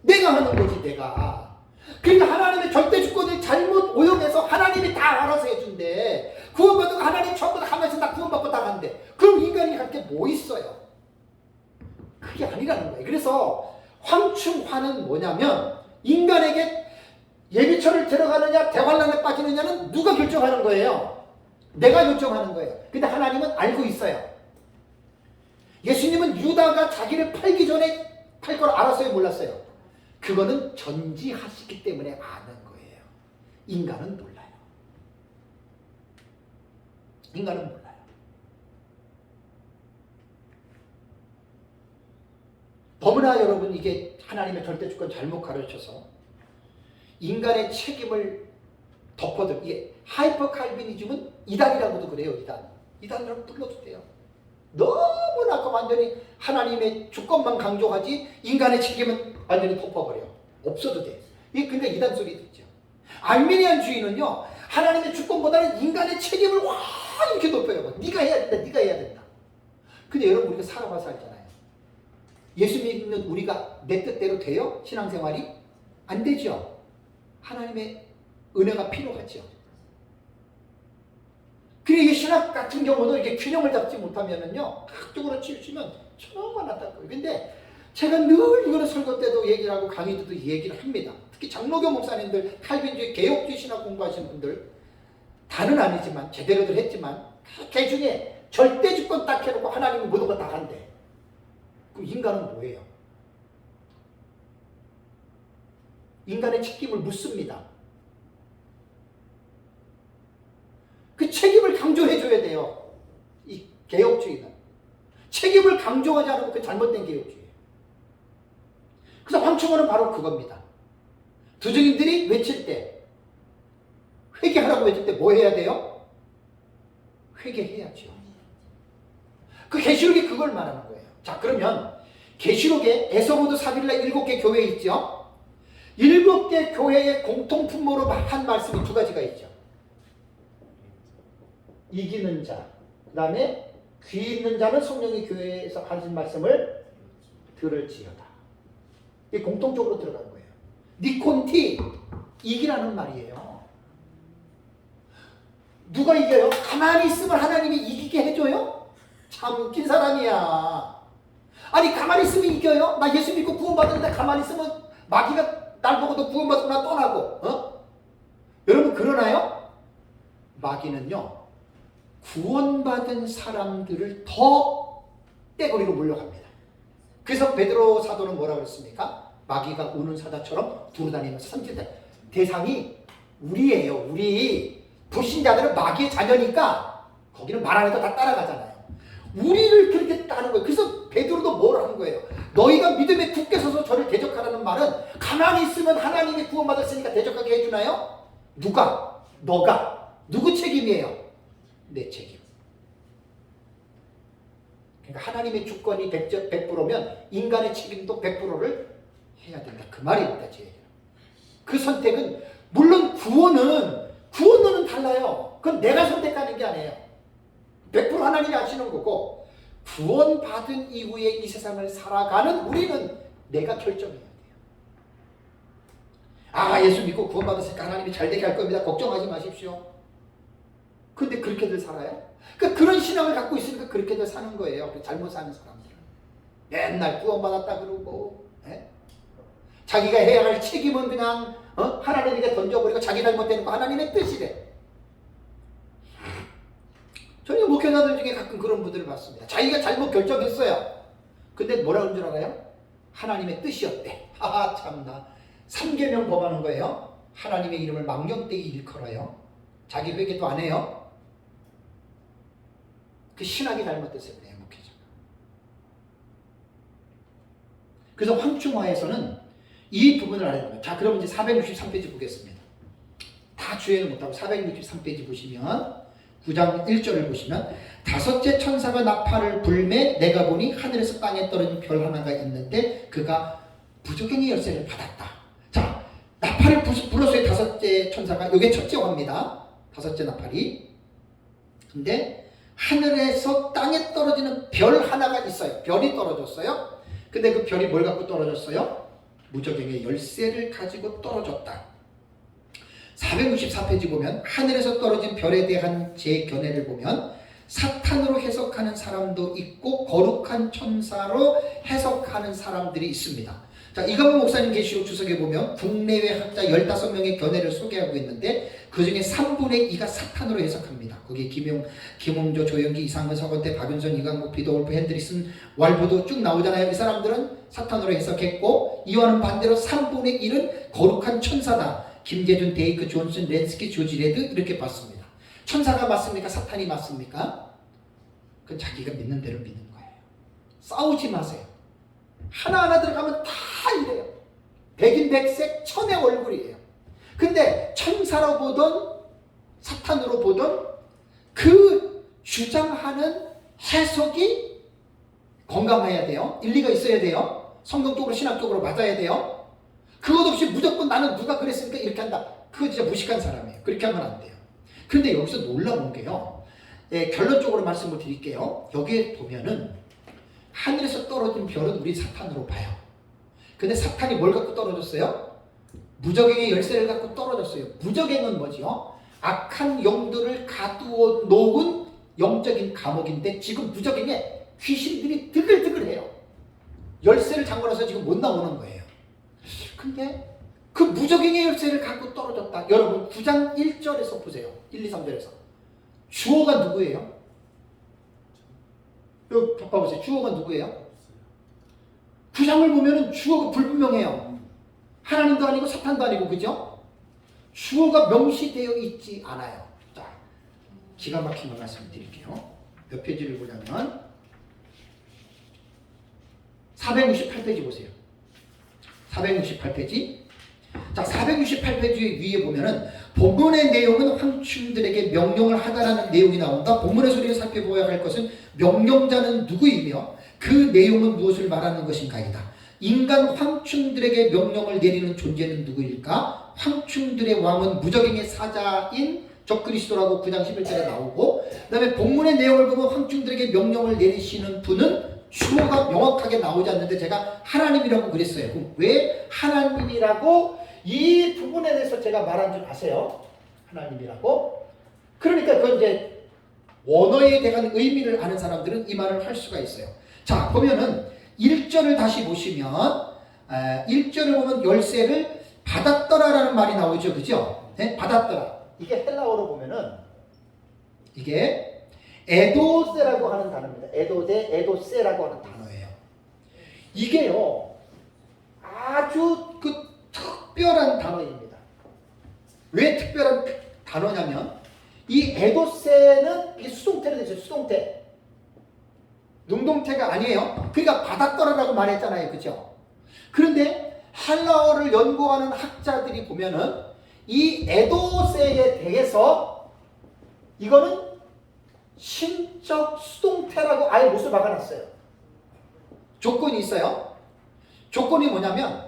내가 하는 거지, 내가. 그러니까 하나님의 절대 주권을 잘못 오용해서 하나님이 다 알아서 해준대. 구원받은 거 하나님 전부 다 가만히 다 구원받고 다 간대. 그럼 인간이 할 게 뭐 있어요? 그게 아니라는 거예요. 그래서 황충화는 뭐냐면 인간에게 예비처를 들어가느냐 대환란에 빠지느냐는 누가 결정하는 거예요? 내가 결정하는 거예요. 근데 하나님은 알고 있어요. 예수님은 유다가 자기를 팔기 전에 팔 걸 알았어요, 몰랐어요? 그거는 전지하시기 때문에 아는 거예요. 인간은 몰라요. 인간은 몰라요. 너무나 여러분, 이게 하나님의 절대주권 잘못 가르쳐서 인간의 책임을 덮어들, 이게 하이퍼 칼비니즘은 이단이라고도 그래요. 이단이라고 불러도 돼요. 너무나 완전히 하나님의 주권만 강조하지 인간의 책임은 완전히 덮어버려. 없어도 돼. 이게 그러니까 이단 소리 듣죠. 알미니안주의는요, 하나님의 주권보다는 인간의 책임을 와 이렇게 높여요. 네가 해야 된다, 네가 해야 된다. 근데 여러분, 우리가 살아봐서 알잖아요. 예수 믿는 우리가 내 뜻대로 돼요? 신앙생활이? 안 되죠. 하나님의 은혜가 필요하죠. 그래, 이 신학 같은 경우도 이게 균형을 잡지 못하면은요, 한쪽으로 치우치면 정말 안타까워요. 근데 제가 늘 이거는 설교 때도 얘기를 하고 강의 때도 얘기를 합니다. 특히 장로교 목사님들, 칼빈주의 개혁주의 신학 공부하시는 분들, 다는 아니지만 제대로들 했지만 그 중에 절대 주권 딱 해놓고 하나님이 모든 걸 다 한대. 그럼 인간은 뭐예요? 인간의 책임을 묻습니다. 그 책임을 강조해줘야 돼요. 이 개혁주의는 책임을 강조하지 않으면 그 잘못된 개혁주의예요. 그래서 황충원은 바로 그겁니다. 두증인들이 외칠 때, 회개하라고 외칠 때 뭐 해야 돼요? 회개해야죠. 그 계시록이 그걸 말하는 거예요. 자, 그러면 계시록에 에서고도 사빌라 7개 교회 있죠? 7개 교회의 공통 분모로 한 말씀이 두 가지가 있죠. 이기는 자, 그 다음에 귀 있는 자는 성령이 교회에서 하신 말씀을 들을지어다. 이게 공통적으로 들어간 거예요. 니콘티, 이기라는 말이에요. 누가 이겨요? 가만히 있으면 하나님이 이기게 해줘요? 참 웃긴 사람이야. 아니, 가만히 있으면 이겨요? 나 예수 믿고 구원받았는데 가만히 있으면 마귀가 날 보고도 구원받고 나 떠나고, 어? 여러분, 그러나요? 마귀는요, 구원받은 사람들을 더 떼거리로 몰려갑니다. 그래서 베드로 사도는 뭐라고 그랬습니까? 마귀가 우는 사자처럼 두루다니면서 삼킬다. 대상이 우리예요. 우리 불신자들은 마귀의 자녀니까 거기는 말 안 해도 다 따라가잖아요. 우리를 그렇게 따는 거예요. 그래서 베드로도 뭘 하는 거예요? 너희가 믿음에 굳게 서서 저를 대적하라는 말은 가만히 있으면 하나님이 구원받았으니까 대적하게 해주나요? 누가? 너가. 누구 책임이에요? 내 책임. 그러니까 하나님의 주권이 100%면 인간의 책임도 100%를 해야 된다. 그 말입니다. 제 얘기는. 그 선택은 물론 구원은 달라요. 그건 내가 선택하는 게 아니에요. 100% 하나님이 하시는 거고, 구원받은 이후에 이 세상을 살아가는 우리는 내가 결정해야 돼요. 아, 예수 믿고 구원받았으니까 하나님이 잘 되게 할 겁니다. 걱정하지 마십시오. 근데 그렇게들 살아요? 그러니까 그런 신앙을 갖고 있으니까 그렇게들 사는 거예요. 잘못 사는 사람들은. 맨날 구원받았다 그러고, 예? 자기가 해야 할 책임은 그냥 하나님에게 던져버리고 자기 잘못되는 거 하나님의 뜻이래. 저는 목회자들 중에 가끔 그런 분들을 봤습니다. 자기가 잘못 결정했어요. 근데 뭐라고 하는 줄 알아요? 하나님의 뜻이었대. 하하, 참나. 3계명 범하는 거예요. 하나님의 이름을 망령되게 일컬어요. 자기 회개도 안 해요. 그 신학이 잘못됐어요. 그래요, 목회자가. 그래서 황충화에서는 이 부분을 알아야 됩니다. 자, 그럼 이제 463페이지 보겠습니다. 다 주의를 못하고 463페이지 보시면 9장 1절을 보시면 다섯째 천사가 나팔을 불매 내가 보니 하늘에서 땅에 떨어진 별 하나가 있는데 그가 부조경의 열쇠를 받았다. 자, 나팔을 불어서의 다섯째 천사가 이게 첫째 화입니다. 다섯째 나팔이. 근데 하늘에서 땅에 떨어지는 별 하나가 있어요. 별이 떨어졌어요. 근데 그 별이 뭘 갖고 떨어졌어요? 무저경의 열쇠를 가지고 떨어졌다. 464페이지 보면 하늘에서 떨어진 별에 대한 제 견해를 보면 사탄으로 해석하는 사람도 있고 거룩한 천사로 해석하는 사람들이 있습니다. 자, 이강훈 목사님 계시록 주석에 보면 국내외 학자 15명의 견해를 소개하고 있는데 그 중에 3분의 2가 사탄으로 해석합니다. 거기 김홍조, 조영기, 이상근, 서건태, 박윤선, 이강국, 비도울프, 핸드리슨, 왈브도 쭉 나오잖아요. 이 사람들은 사탄으로 해석했고 이와는 반대로 3분의 1은 거룩한 천사다. 김재준, 데이크, 존슨, 렌스키, 조지레드 이렇게 봤습니다. 천사가 맞습니까? 사탄이 맞습니까? 그건 자기가 믿는 대로 믿는 거예요. 싸우지 마세요. 하나하나 들어가면 다 이래요. 백인백색 천의 얼굴이에요. 근데 천사로 보던 사탄으로 보던 그 주장하는 해석이 건강해야 돼요. 일리가 있어야 돼요. 성경적으로 신학적으로 맞아야 돼요. 그것 없이 무조건 나는 누가 그랬으니까 이렇게 한다. 그거 진짜 무식한 사람이에요. 그렇게 하면 안 돼요. 그런데 여기서 놀라운 게요. 결론적으로 말씀을 드릴게요. 여기에 보면은 하늘에서 떨어진 별은 우리 사탄으로 봐요. 근데 사탄이 뭘 갖고 떨어졌어요? 무적행의 열쇠를 갖고 떨어졌어요. 무적행은 뭐지요? 악한 영들을 가두어 놓은 영적인 감옥인데 지금 무적행에 귀신들이 드글드글해요. 열쇠를 잠궈놔서 지금 못 나오는 거예요. 근데 그 무적행의 열쇠를 갖고 떨어졌다. 여러분 9장 1절에서 보세요. 1, 2, 3절에서. 주어가 누구예요? 여기 봐보세요. 주어가 누구예요? 9장을 보면은 주어가 불분명해요. 하나님도 아니고 사탄도 아니고, 그죠? 주어가 명시되어 있지 않아요. 자, 기가 막힌 거 말씀드릴게요. 몇 페이지를 보냐면 468페이지 보세요. 468페이지. 자, 468페이지 위에 보면은 본문의 내용은 황충들에게 명령을 하다라는 내용이 나온다. 본문의 소리를 살펴보아야 할 것은 명령자는 누구이며 그 내용은 무엇을 말하는 것인가이다. 인간 황충들에게 명령을 내리는 존재는 누구일까? 황충들의 왕은 무적행의 사자인 적그리스도라고 9장 11절에 나오고, 그 다음에 본문의 내용을 보면 황충들에게 명령을 내리시는 분은 주어가 명확하게 나오지 않는데 제가 하나님이라고 그랬어요. 그럼 왜 하나님이라고 이 부분에 대해서 제가 말한 줄 아세요? 하나님이라고? 그러니까 그건 이제 원어에 대한 의미를 아는 사람들은 이 말을 할 수가 있어요. 자, 보면은 1절을 다시 보시면 1절을 보면 열쇠를 받았더라라는 말이 나오죠. 그죠? 네? 받았더라. 이게 헬라어로 보면은 이게 에도세라고 하는 단어입니다. 에도세, 에도세라고 하는 단어예요. 이게요 아주 그 특별한 단어입니다. 왜 특별한 단어냐면 이 에도세는 이게 수동태로 되죠. 수동태. 능동태가 아니에요. 그러니까 받았더라라고 말했잖아요. 그죠? 그런데 헬라어를 연구하는 학자들이 보면은 이 에도세에 대해서 이거는 신적 수동태라고 아예 못을 박아놨어요. 조건이 있어요. 조건이 뭐냐면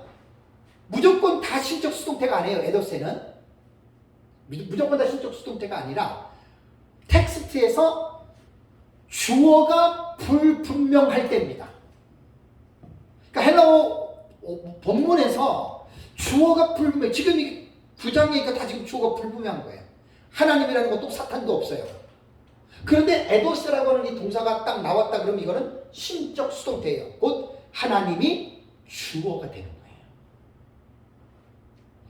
무조건 다 신적 수동태가 아니에요. 에도세는 무조건 다 신적 수동태가 아니라 텍스트에서 주어가 불분명할 때입니다. 그러니까 헬라어 본문에서 주어가 불분명, 지금 이 9장이니까 다 지금 주어가 불분명한 거예요. 하나님이라는 것도 사탄도 없어요. 그런데 에도스라고 하는 이 동사가 딱 나왔다 그러면 이거는 신적 수동태예요. 곧 하나님이 주어가 되는 거예요.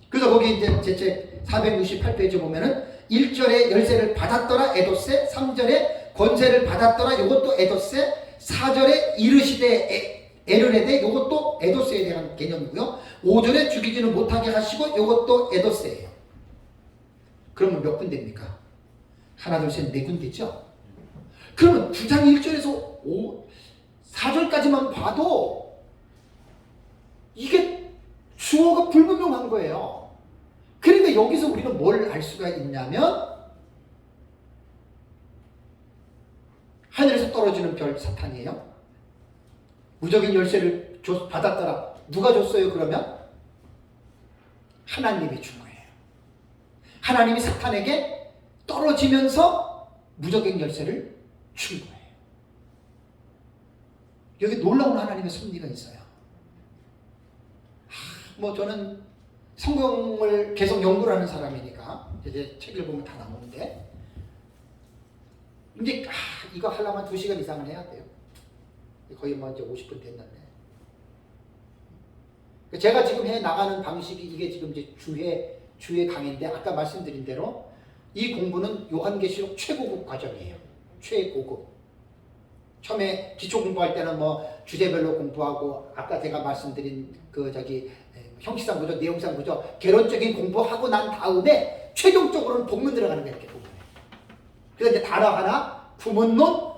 그래서 거기 이제 제 책 468페이지 보면은 1절에 열쇠를 받았더라 에도세, 3절에 권세를 받았더라 이것도 에도세, 4절에 이르시되 에르레데 이것도 에도세에 대한 개념이고요. 5절에 죽이지는 못하게 하시고 이것도 에도세예요. 그러면 몇 군데입니까? 하나, 둘, 셋, 네 군데죠? 그러면 9장 1절에서 4절까지만 봐도 이게 주어가 불분명한 거예요. 그런데 여기서 우리는 뭘 알 수가 있냐면 하늘에서 떨어지는 별 사탄이에요. 무적인 열쇠를 받았더라. 누가 줬어요 그러면? 하나님이 준 거예요. 하나님이 사탄에게 떨어지면서 무적인 열쇠를 준 거예요. 여기 놀라운 하나님의 섭리가 있어요. 뭐 저는 성경을 계속 연구를 하는 사람이니까 이제 책을 보면 다 나오는데 이제 이거 하려면 2시간 이상은 해야 돼요. 거의 뭐 이제 50분 됐는데 제가 지금 해 나가는 방식이 이게 지금 이제 주의 강의인데 아까 말씀드린 대로 이 공부는 요한계시록 최고급 과정이에요. 최고급. 처음에 기초 공부할 때는 뭐 주제별로 공부하고 아까 제가 말씀드린 그 형식상 구조, 내용상 구조, 개론적인 공부하고 난 다음에 최종적으로는 본문 들어가는 게 이렇게 본문이에요. 그래서 이제 단어 하나, 구문론.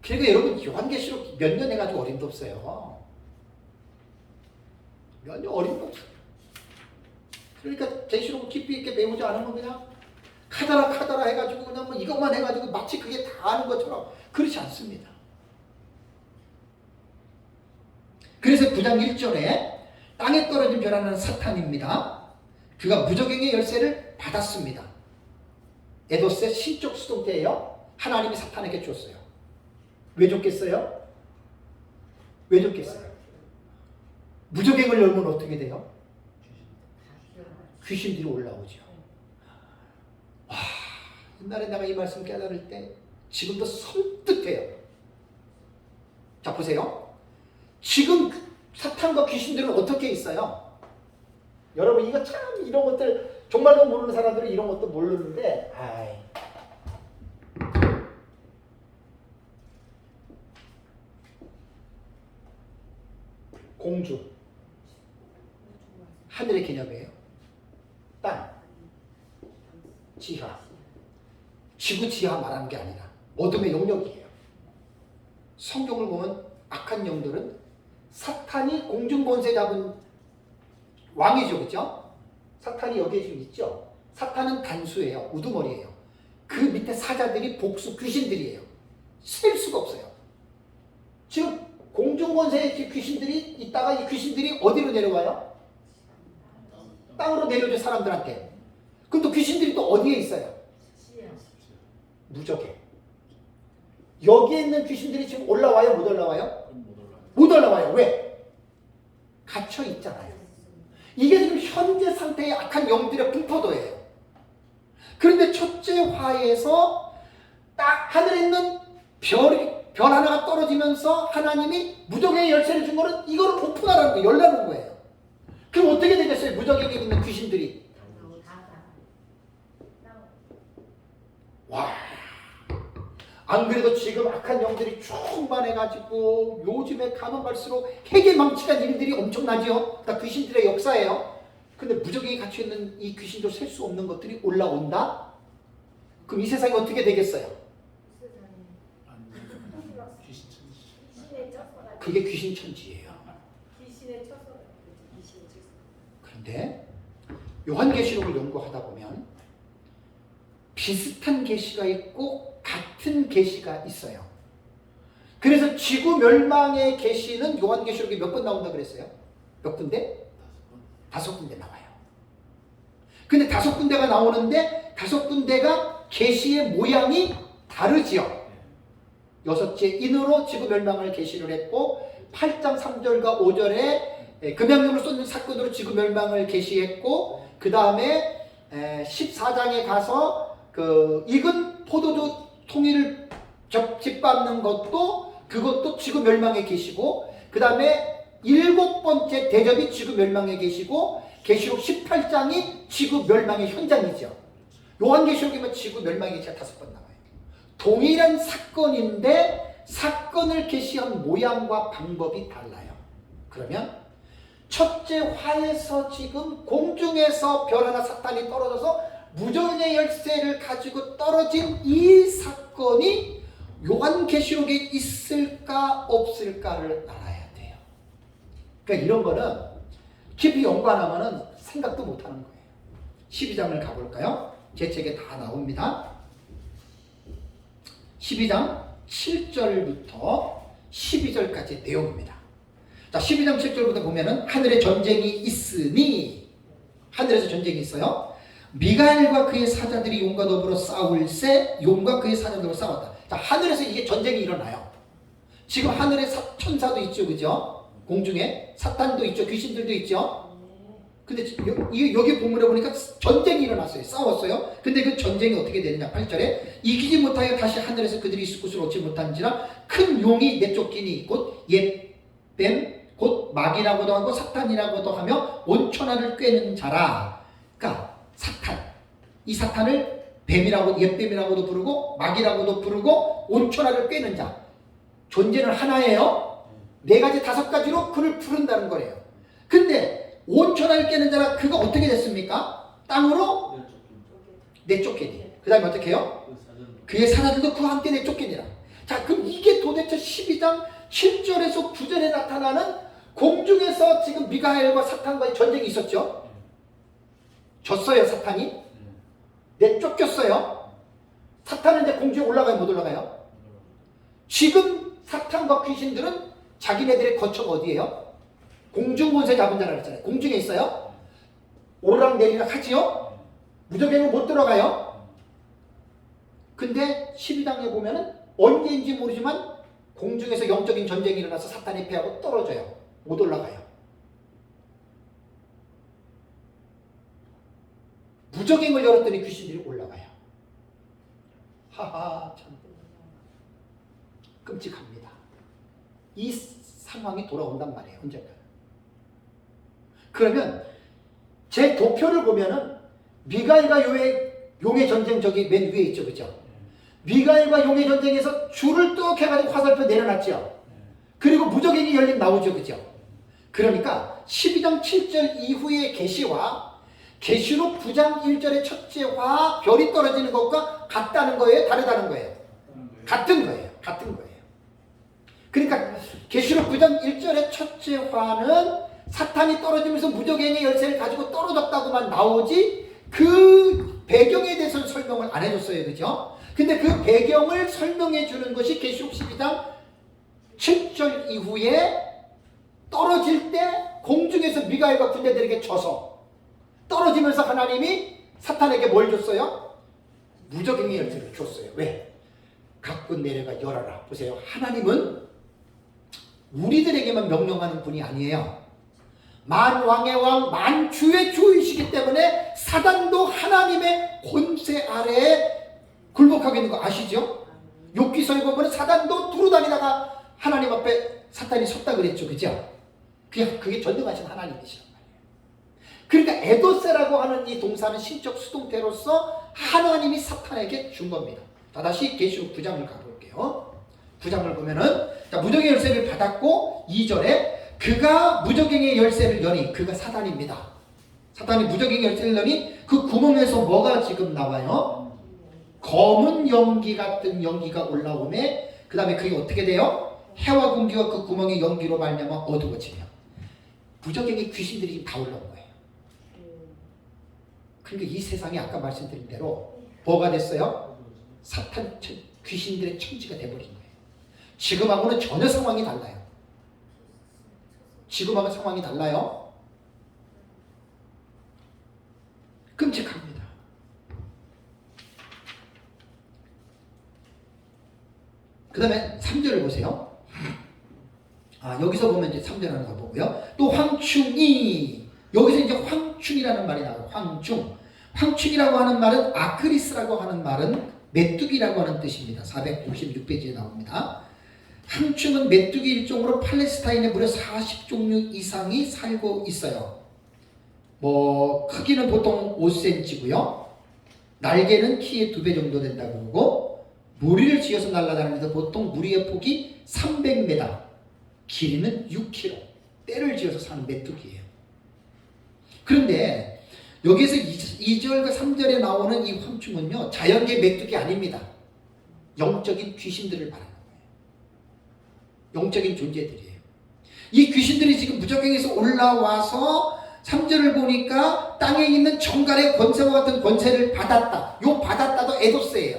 그리고 여러분 요한계시록 몇 년 해가지고 어림도 없어요. 몇 년 어림도 없어요. 그러니까 계시록 깊이 있게 배우지 않으면 그냥 카더라 해가지고 그냥 뭐 이것만 해가지고 마치 그게 다 아는 것처럼 그렇지 않습니다. 그래서 9장 1절에 땅에 떨어진 벼라는 사탄입니다. 그가 무적행의 열쇠를 받았습니다. 에도세 신적 수동태예요. 하나님이 사탄에게 줬어요. 왜 줬겠어요? 왜 줬겠어요? 무적행을 열면 어떻게 돼요? 귀신들이 올라오죠. 와, 옛날에 내가 이 말씀 깨달을 때 지금도 섬뜩해요. 자, 보세요. 지금 사탄과 귀신들은 어떻게 있어요? 여러분, 이거 참 이런 것들 정말로 모르는 사람들은 이런 것도 모르는데, 공주, 하늘의 개념이에요. 땅, 지하, 지구 지하 말하는 게 아니라 어둠의 영역이에요. 성경을 보면 악한 영들은 사탄이 공중권세 잡은 왕이죠, 그죠? 사탄이 여기에 지금 있죠. 사탄은 단수예요, 우두머리예요. 그 밑에 사자들이 복수 귀신들이에요. 셀 수가 없어요. 지금 공중권세의 귀신들이 있다가 이 귀신들이 어디로 내려와요? 땅으로 내려오죠, 사람들한테. 그럼 또 귀신들이 또 어디에 있어요? 무적에. 여기에 있는 귀신들이 지금 올라와요, 못 올라와요? 못 올라와요. 왜? 갇혀 있잖아요. 이게 지금 현재 상태의 악한 영들의 분포도예요. 그런데 첫째 화에서 딱 하늘에 있는 별 하나가 떨어지면서 하나님이 무적의 열쇠를 준 거는 이거를 오픈하라는 거예요. 열라는 거예요. 그럼 어떻게 되겠어요? 무적에 있는 귀신들이. 와, 안 그래도 지금 악한 영들이 충만해가지고 요즘에 가면 갈수록 해계망치한 일들이 엄청나죠. 다 귀신들의 역사예요. 근데 무적에 갇혀있는 이 귀신도 셀 수 없는 것들이 올라온다? 그럼 이 세상이 어떻게 되겠어요? 그게 귀신천지예요. 그런데 요한계시록을 연구하다 보면 비슷한 계시가 있고 같은 계시가 있어요. 그래서 지구 멸망의 계시는 요한계시록에 몇 번 나온다 그랬어요? 몇 군데? 5군데 나와요. 근데 5군데가 나오는데 5군데가 계시의 모양이 다르지요. 6째 인으로 지구 멸망을 계시를 했고 8장 3절과 5절에 금양용을 쏟는 사건으로 지구 멸망을 계시했고 그 다음에 14장에 가서 그 익은 포도주 통일을 짓밟는 것도 그것도 지구 멸망에 계시고 그 다음에 7번째 대접이 지구 멸망에 계시고 계시록 18장이 지구 멸망의 현장이죠. 요한계시록이면 지구 멸망이 제가 5번 나와요. 동일한 사건인데 사건을 계시한 모양과 방법이 달라요. 그러면 첫째 화에서 지금 공중에서 별 하나 사탄이 떨어져서 무적의 열쇠를 가지고 떨어진 이 사건이 요한계시록에 있을까 없을까를 알아야 돼요. 그러니까 이런 거는 깊이 연구 안 하면 생각도 못 하는 거예요. 12장을 가볼까요? 제 책에 다 나옵니다. 12장 7절부터 12절까지 내용입니다. 자, 12장 7절부터 보면은 하늘에 전쟁이 있으니, 하늘에서 전쟁이 있어요. 미가엘과 그의 사자들이 용과 더불어 싸울세 용과 그의 사자들과 싸웠다. 자, 하늘에서 이게 전쟁이 일어나요. 지금 하늘에 천사도 있죠, 그죠? 공중에 사탄도 있죠, 귀신들도 있죠. 근데 여기 본문에 보니까 전쟁이 일어났어요. 싸웠어요. 근데 그 전쟁이 어떻게 되느냐. 8절에 이기지 못하여 다시 하늘에서 그들이 있을 곳을 얻지 못한지라 큰 용이 내쫓기니 곧 옛뱀 곧 마귀라고도 하고 사탄이라고도 하며 온천하를 꿰는 자라. 그러니까 사탄, 이 사탄을 뱀이라고 옛뱀이라고도 부르고 마귀라고도 부르고 온천하를 꿰는 자. 존재는 하나예요. 4가지 5가지로 그를 부른다는 거래요. 근데 온천하를 깨는 자라 그가 어떻게 됐습니까? 땅으로 내쫓기니. 그 다음에 어떻게 해요? 그의 사자들도 그와 함께 내쫓기니라. 자, 그럼 이게 도대체 12장 7절에서 9절에 나타나는 공중에서 지금 미가엘과 사탄과의 전쟁이 있었죠. 졌어요, 사탄이. 내쫓겼어요. 사탄은 이제 공중에 올라가요, 못 올라가요? 지금 사탄과 귀신들은 자기네들의 거처가 어디예요? 공중권세 잡은 자라 그랬잖아요. 공중에 있어요. 오르락 내리락 하지요. 무적행은 못 들어가요. 근데 12장에 보면은 언제인지 모르지만 공중에서 영적인 전쟁이 일어나서 사탄이 패하고 떨어져요. 못 올라가요. 무적행을 열었더니 귀신들이 올라가요. 하하, 참 끔찍합니다. 이 상황이 돌아온단 말이에요. 언젠가. 그러면 제 도표를 보면은 미가엘과 용의 전쟁 저기 맨 위에 있죠. 그죠? 미가엘과 용의 전쟁에서 줄을 뚝 해가지고 화살표 내려놨죠. 그리고 무적행이 열림 나오죠. 그죠? 그러니까 12장 7절 이후의 계시와 계시록 9장 1절의 첫째와 별이 떨어지는 것과 같다는 거예요? 다르다는 거예요? 같은 거예요. 같은 거예요. 그러니까 계시록 9장 1절의 첫째 화는 사탄이 떨어지면서 무적행의 열쇠를 가지고 떨어졌다고만 나오지 그 배경에 대해서는 설명을 안 해줬어요. 그죠? 근데 그 배경을 설명해 주는 것이 계시록 12장 7절 이후에 떨어질 때 공중에서 미가엘과 군대들에게 져서 떨어지면서 하나님이 사탄에게 뭘 줬어요? 무적행의 열쇠를 줬어요. 왜? 갖고 내려가 열어라. 보세요. 하나님은 우리들에게만 명령하는 분이 아니에요. 만왕의 왕, 만주의 주이시기 때문에 사단도 하나님의 권세 아래에 굴복하고 있는 거 아시죠? 욥기서에 보면 사단도 두루다니다가 하나님 앞에 사탄이 섰다 그랬죠. 그죠? 그게 전능하신 하나님이시란 말이에요. 그러니까 에도세라고 하는 이 동사는 신적 수동태로서 하나님이 사탄에게 준 겁니다. 자, 다시 계시록 9장을 가볼게요. 9장을 보면은 자, 무적의 열쇠를 받았고 2절에 그가 무적행의 열쇠를 여니 그가 사단입니다. 사단이 무적행의 열쇠를 여니 그 구멍에서 뭐가 지금 나와요? 검은 연기 같은 연기가 올라오매 그 다음에 그게 어떻게 돼요? 해와 공기가 그 구멍의 연기로 말미암아 어두워지며 무적행의 귀신들이 지금 다 올라온 거예요. 그러니까 이 세상이 아까 말씀드린 대로 뭐가 됐어요? 사탄 귀신들의 천지가 돼버린 거예요. 지금하고는 전혀 상황이 달라요. 지금하고 상황이 달라요. 끔찍합니다. 그 다음에 3절을 보세요. 여기서 보면 이제 3절 하나 더 보고요. 또 황충이, 여기서 이제 황충이라는 말이 나와요. 황충. 황충이라고 하는 말은 아크리스라고 하는 말은 메뚜기라고 하는 뜻입니다. 466페이지에 나옵니다. 황충은 메뚜기 일종으로 팔레스타인에 무려 40종류 이상이 살고 있어요. 크기는 보통 5cm고요. 날개는 키의 2배 정도 된다고 그러고 무리를 지어서 날아다니면서 보통 무리의 폭이 300m, 길이는 6km, 떼를 지어서 사는 메뚜기예요. 그런데 여기에서 2절과 3절에 나오는 이 황충은요, 자연계 메뚜기 아닙니다. 영적인 귀신들을 말하는 거예요. 영적인 존재들이에요. 이 귀신들이 지금 무적행에서 올라와서 3절을 보니까 땅에 있는 정갈의 권세와 같은 권세를 받았다. 요 받았다도 에도스예요.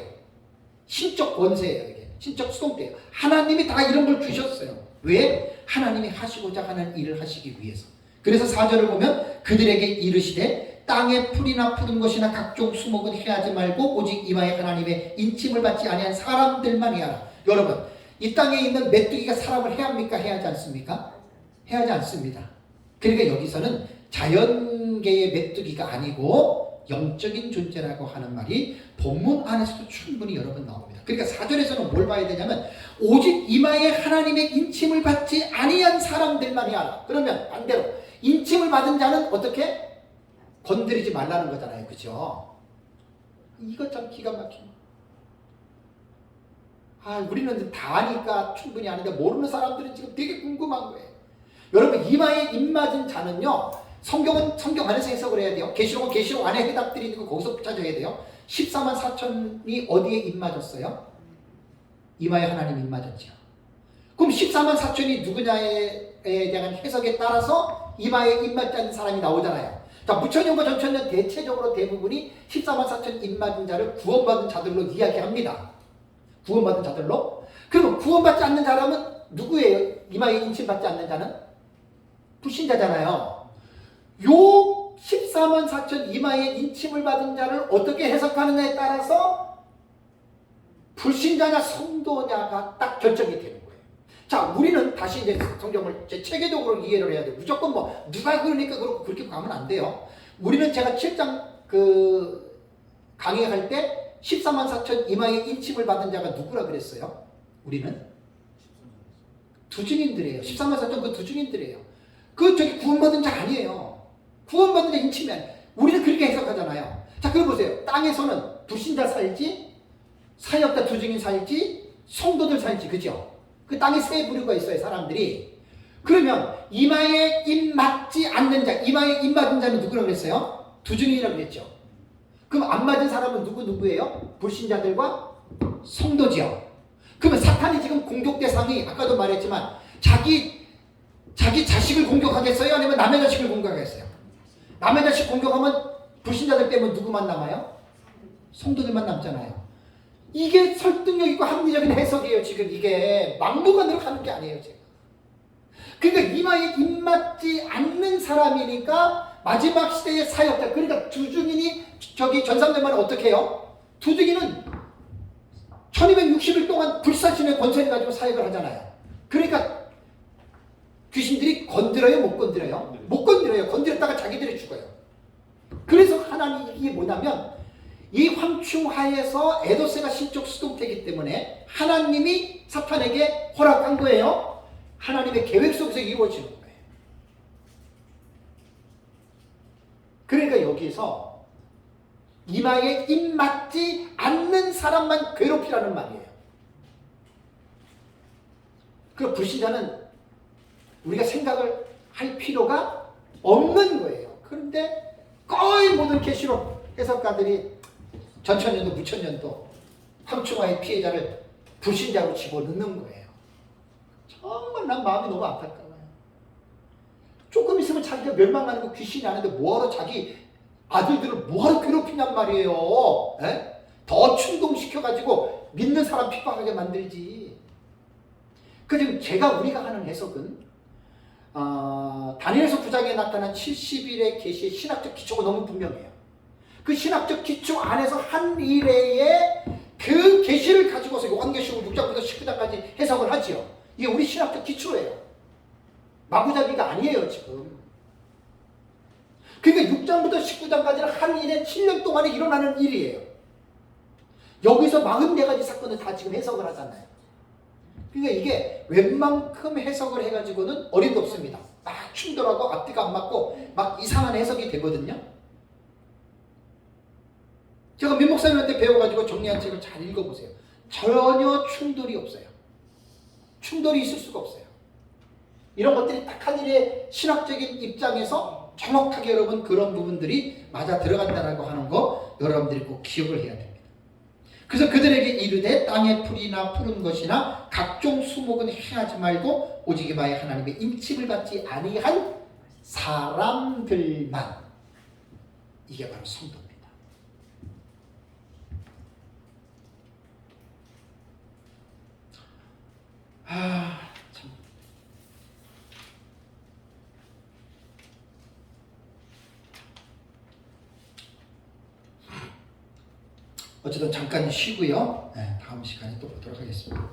신적 권세예요. 이게 신적 수동태예요. 하나님이 다 이런 걸 주셨어요. 왜? 하나님이 하시고자 하는 일을 하시기 위해서. 그래서 4절을 보면 그들에게 이르시되 땅에 풀이나 푸른 것이나 각종 수목은 해하지 말고 오직 이마에 하나님의 인침을 받지 아니한 사람들만 해하라. 여러분, 이 땅에 있는 메뚜기가 사람을 해합니까? 해하지 않습니까? 해하지 않습니다. 그러니까 여기서는 자연계의 메뚜기가 아니고 영적인 존재라고 하는 말이 본문 안에서도 충분히 여러 번 나옵니다. 그러니까 4절에서는 뭘 봐야 되냐면 오직 이마에 하나님의 인침을 받지 아니한 사람들만 해하라. 그러면 반대로 인침을 받은 자는 어떻게? 건드리지 말라는 거잖아요. 그죠? 이거 참 기가 막히네. 우리는 다 아니까 충분히 아는데 모르는 사람들은 지금 되게 궁금한 거예요. 여러분, 이마에 입 맞은 자는요, 성경은 성경 안에서 해석을 해야 돼요. 계시록은 계시록 안에 해답들이 있는 거 거기서 찾아야 돼요. 14만 4천이 어디에 입 맞았어요? 이마에 하나님 입 맞았죠. 그럼 14만 4천이 누구냐에 대한 해석에 따라서 이마에 입 맞지 않는 사람이 나오잖아요. 자, 무천년과 전천년 대체적으로 대부분이 14만 4천 입 맞은 자를 구원받은 자들로 이야기합니다. 구원받은 자들로. 그러면 구원받지 않는 사람은 누구예요? 이마에 인침 받지 않는 자는? 불신자잖아요. 요 14만 4천 이마에 인침을 받은 자를 어떻게 해석하느냐에 따라서 불신자냐 성도냐가 딱 결정이 되는 거예요. 자, 우리는 다시 이제 성경을 제 체계적으로 이해를 해야 돼요. 무조건 뭐 누가 그러니까 그렇고 그렇게 가면 안 돼요. 우리는 제가 7장 강의할 때 14만 4천 이마에 인침을 받은 자가 누구라 그랬어요? 우리는 두 증인들이에요. 14만 4천 그 두 증인들이에요. 저기 구원받은 자 아니에요. 구원받은 자 인침이 아니에요. 우리는 그렇게 해석하잖아요. 자, 그럼 보세요. 땅에서는 불신자 살지, 사역자 두 증인 살지, 성도들 살지, 그죠? 그 땅에 세 부류가 있어요, 사람들이. 그러면 이마에 입 맞지 않는 자, 이마에 입 맞은 자는 누구라고 그랬어요? 두 증인이라고 그랬죠. 그럼 안 맞은 사람은 누구예요? 불신자들과 성도지요. 그러면 사탄이 지금 공격 대상이 아까도 말했지만 자기 자식을 공격하겠어요? 아니면 남의 자식을 공격하겠어요? 남의 자식 공격하면 불신자들 빼면 누구만 남아요? 성도들만 남잖아요. 이게 설득력 있고 합리적인 해석이에요. 지금 이게 막무가내로 가는 게 아니에요. 지금. 그러니까 이마에 입맞지 않는 사람이니까 마지막 시대의 사역자, 그러니까 두 증인이 저기 전삼대만은 어떻게 해요? 두 증인은 1260일 동안 불사신의 권세를 가지고 사역을 하잖아요. 그러니까 귀신들이 건드려요? 못 건드려요? 못 건드려요. 건드렸다가 자기들이 죽어요. 그래서 하나님 이게 뭐냐면 이 황충하에서 에도세가 신적 수동태이기 때문에 하나님이 사탄에게 허락한 거예요. 하나님의 계획 속에서 이루어지는 거예요. 그러니까 여기서 이마에 입 맞지 않는 사람만 괴롭히라는 말이에요. 그 불신자는 우리가 생각을 할 필요가 없는 거예요. 그런데 거의 모든 계시록 해석가들이 전천년도 무천년도 황충하의 피해자를 불신자로 집어넣는 거예요. 정말 난 마음이 너무 안타까워요. 조금 있으면 자기가 멸망하는 거 귀신이 아는데 뭐하러 자기 아들들을 뭐하러 괴롭히냔 말이에요. 에? 더 충동시켜가지고 믿는 사람 핍박하게 만들지. 지금 우리가 하는 해석은 다니엘서 9장에 나타난 70일의 계시의 신학적 기초가 너무 분명해요. 그 신학적 기초 안에서 한 일의 그 계시를 가지고서 요한계시록 6장부터 19장까지 해석을 하지요. 이게 우리 신학적 기초예요. 마구잡이가 아니에요, 지금. 그러니까 6장부터 19장까지는 한 일의 7년 동안에 일어나는 일이에요. 여기서 44가지 사건을 다 지금 해석을 하잖아요. 그러니까 이게 웬만큼 해석을 해가지고는 어림도 없습니다. 막 충돌하고 앞뒤가 안 맞고 막 이상한 해석이 되거든요. 제가 민 목사님한테 배워가지고 정리한 책을 잘 읽어보세요. 전혀 충돌이 없어요. 충돌이 있을 수가 없어요. 이런 것들이 딱 한 일의 신학적인 입장에서 정확하게 여러분 그런 부분들이 맞아 들어간다라고 하는 거 여러분들이 꼭 기억을 해야 됩니다. 그래서 그들에게 이르되 땅의 풀이나 푸른 것이나 각종 수목은 행하지 말고 오직 이마에 하나님의 인침을 받지 아니한 사람들만, 이게 바로 성도입니다. 참. 어쨌든 잠깐 쉬고요. 네, 다음 시간에 또 보도록 하겠습니다.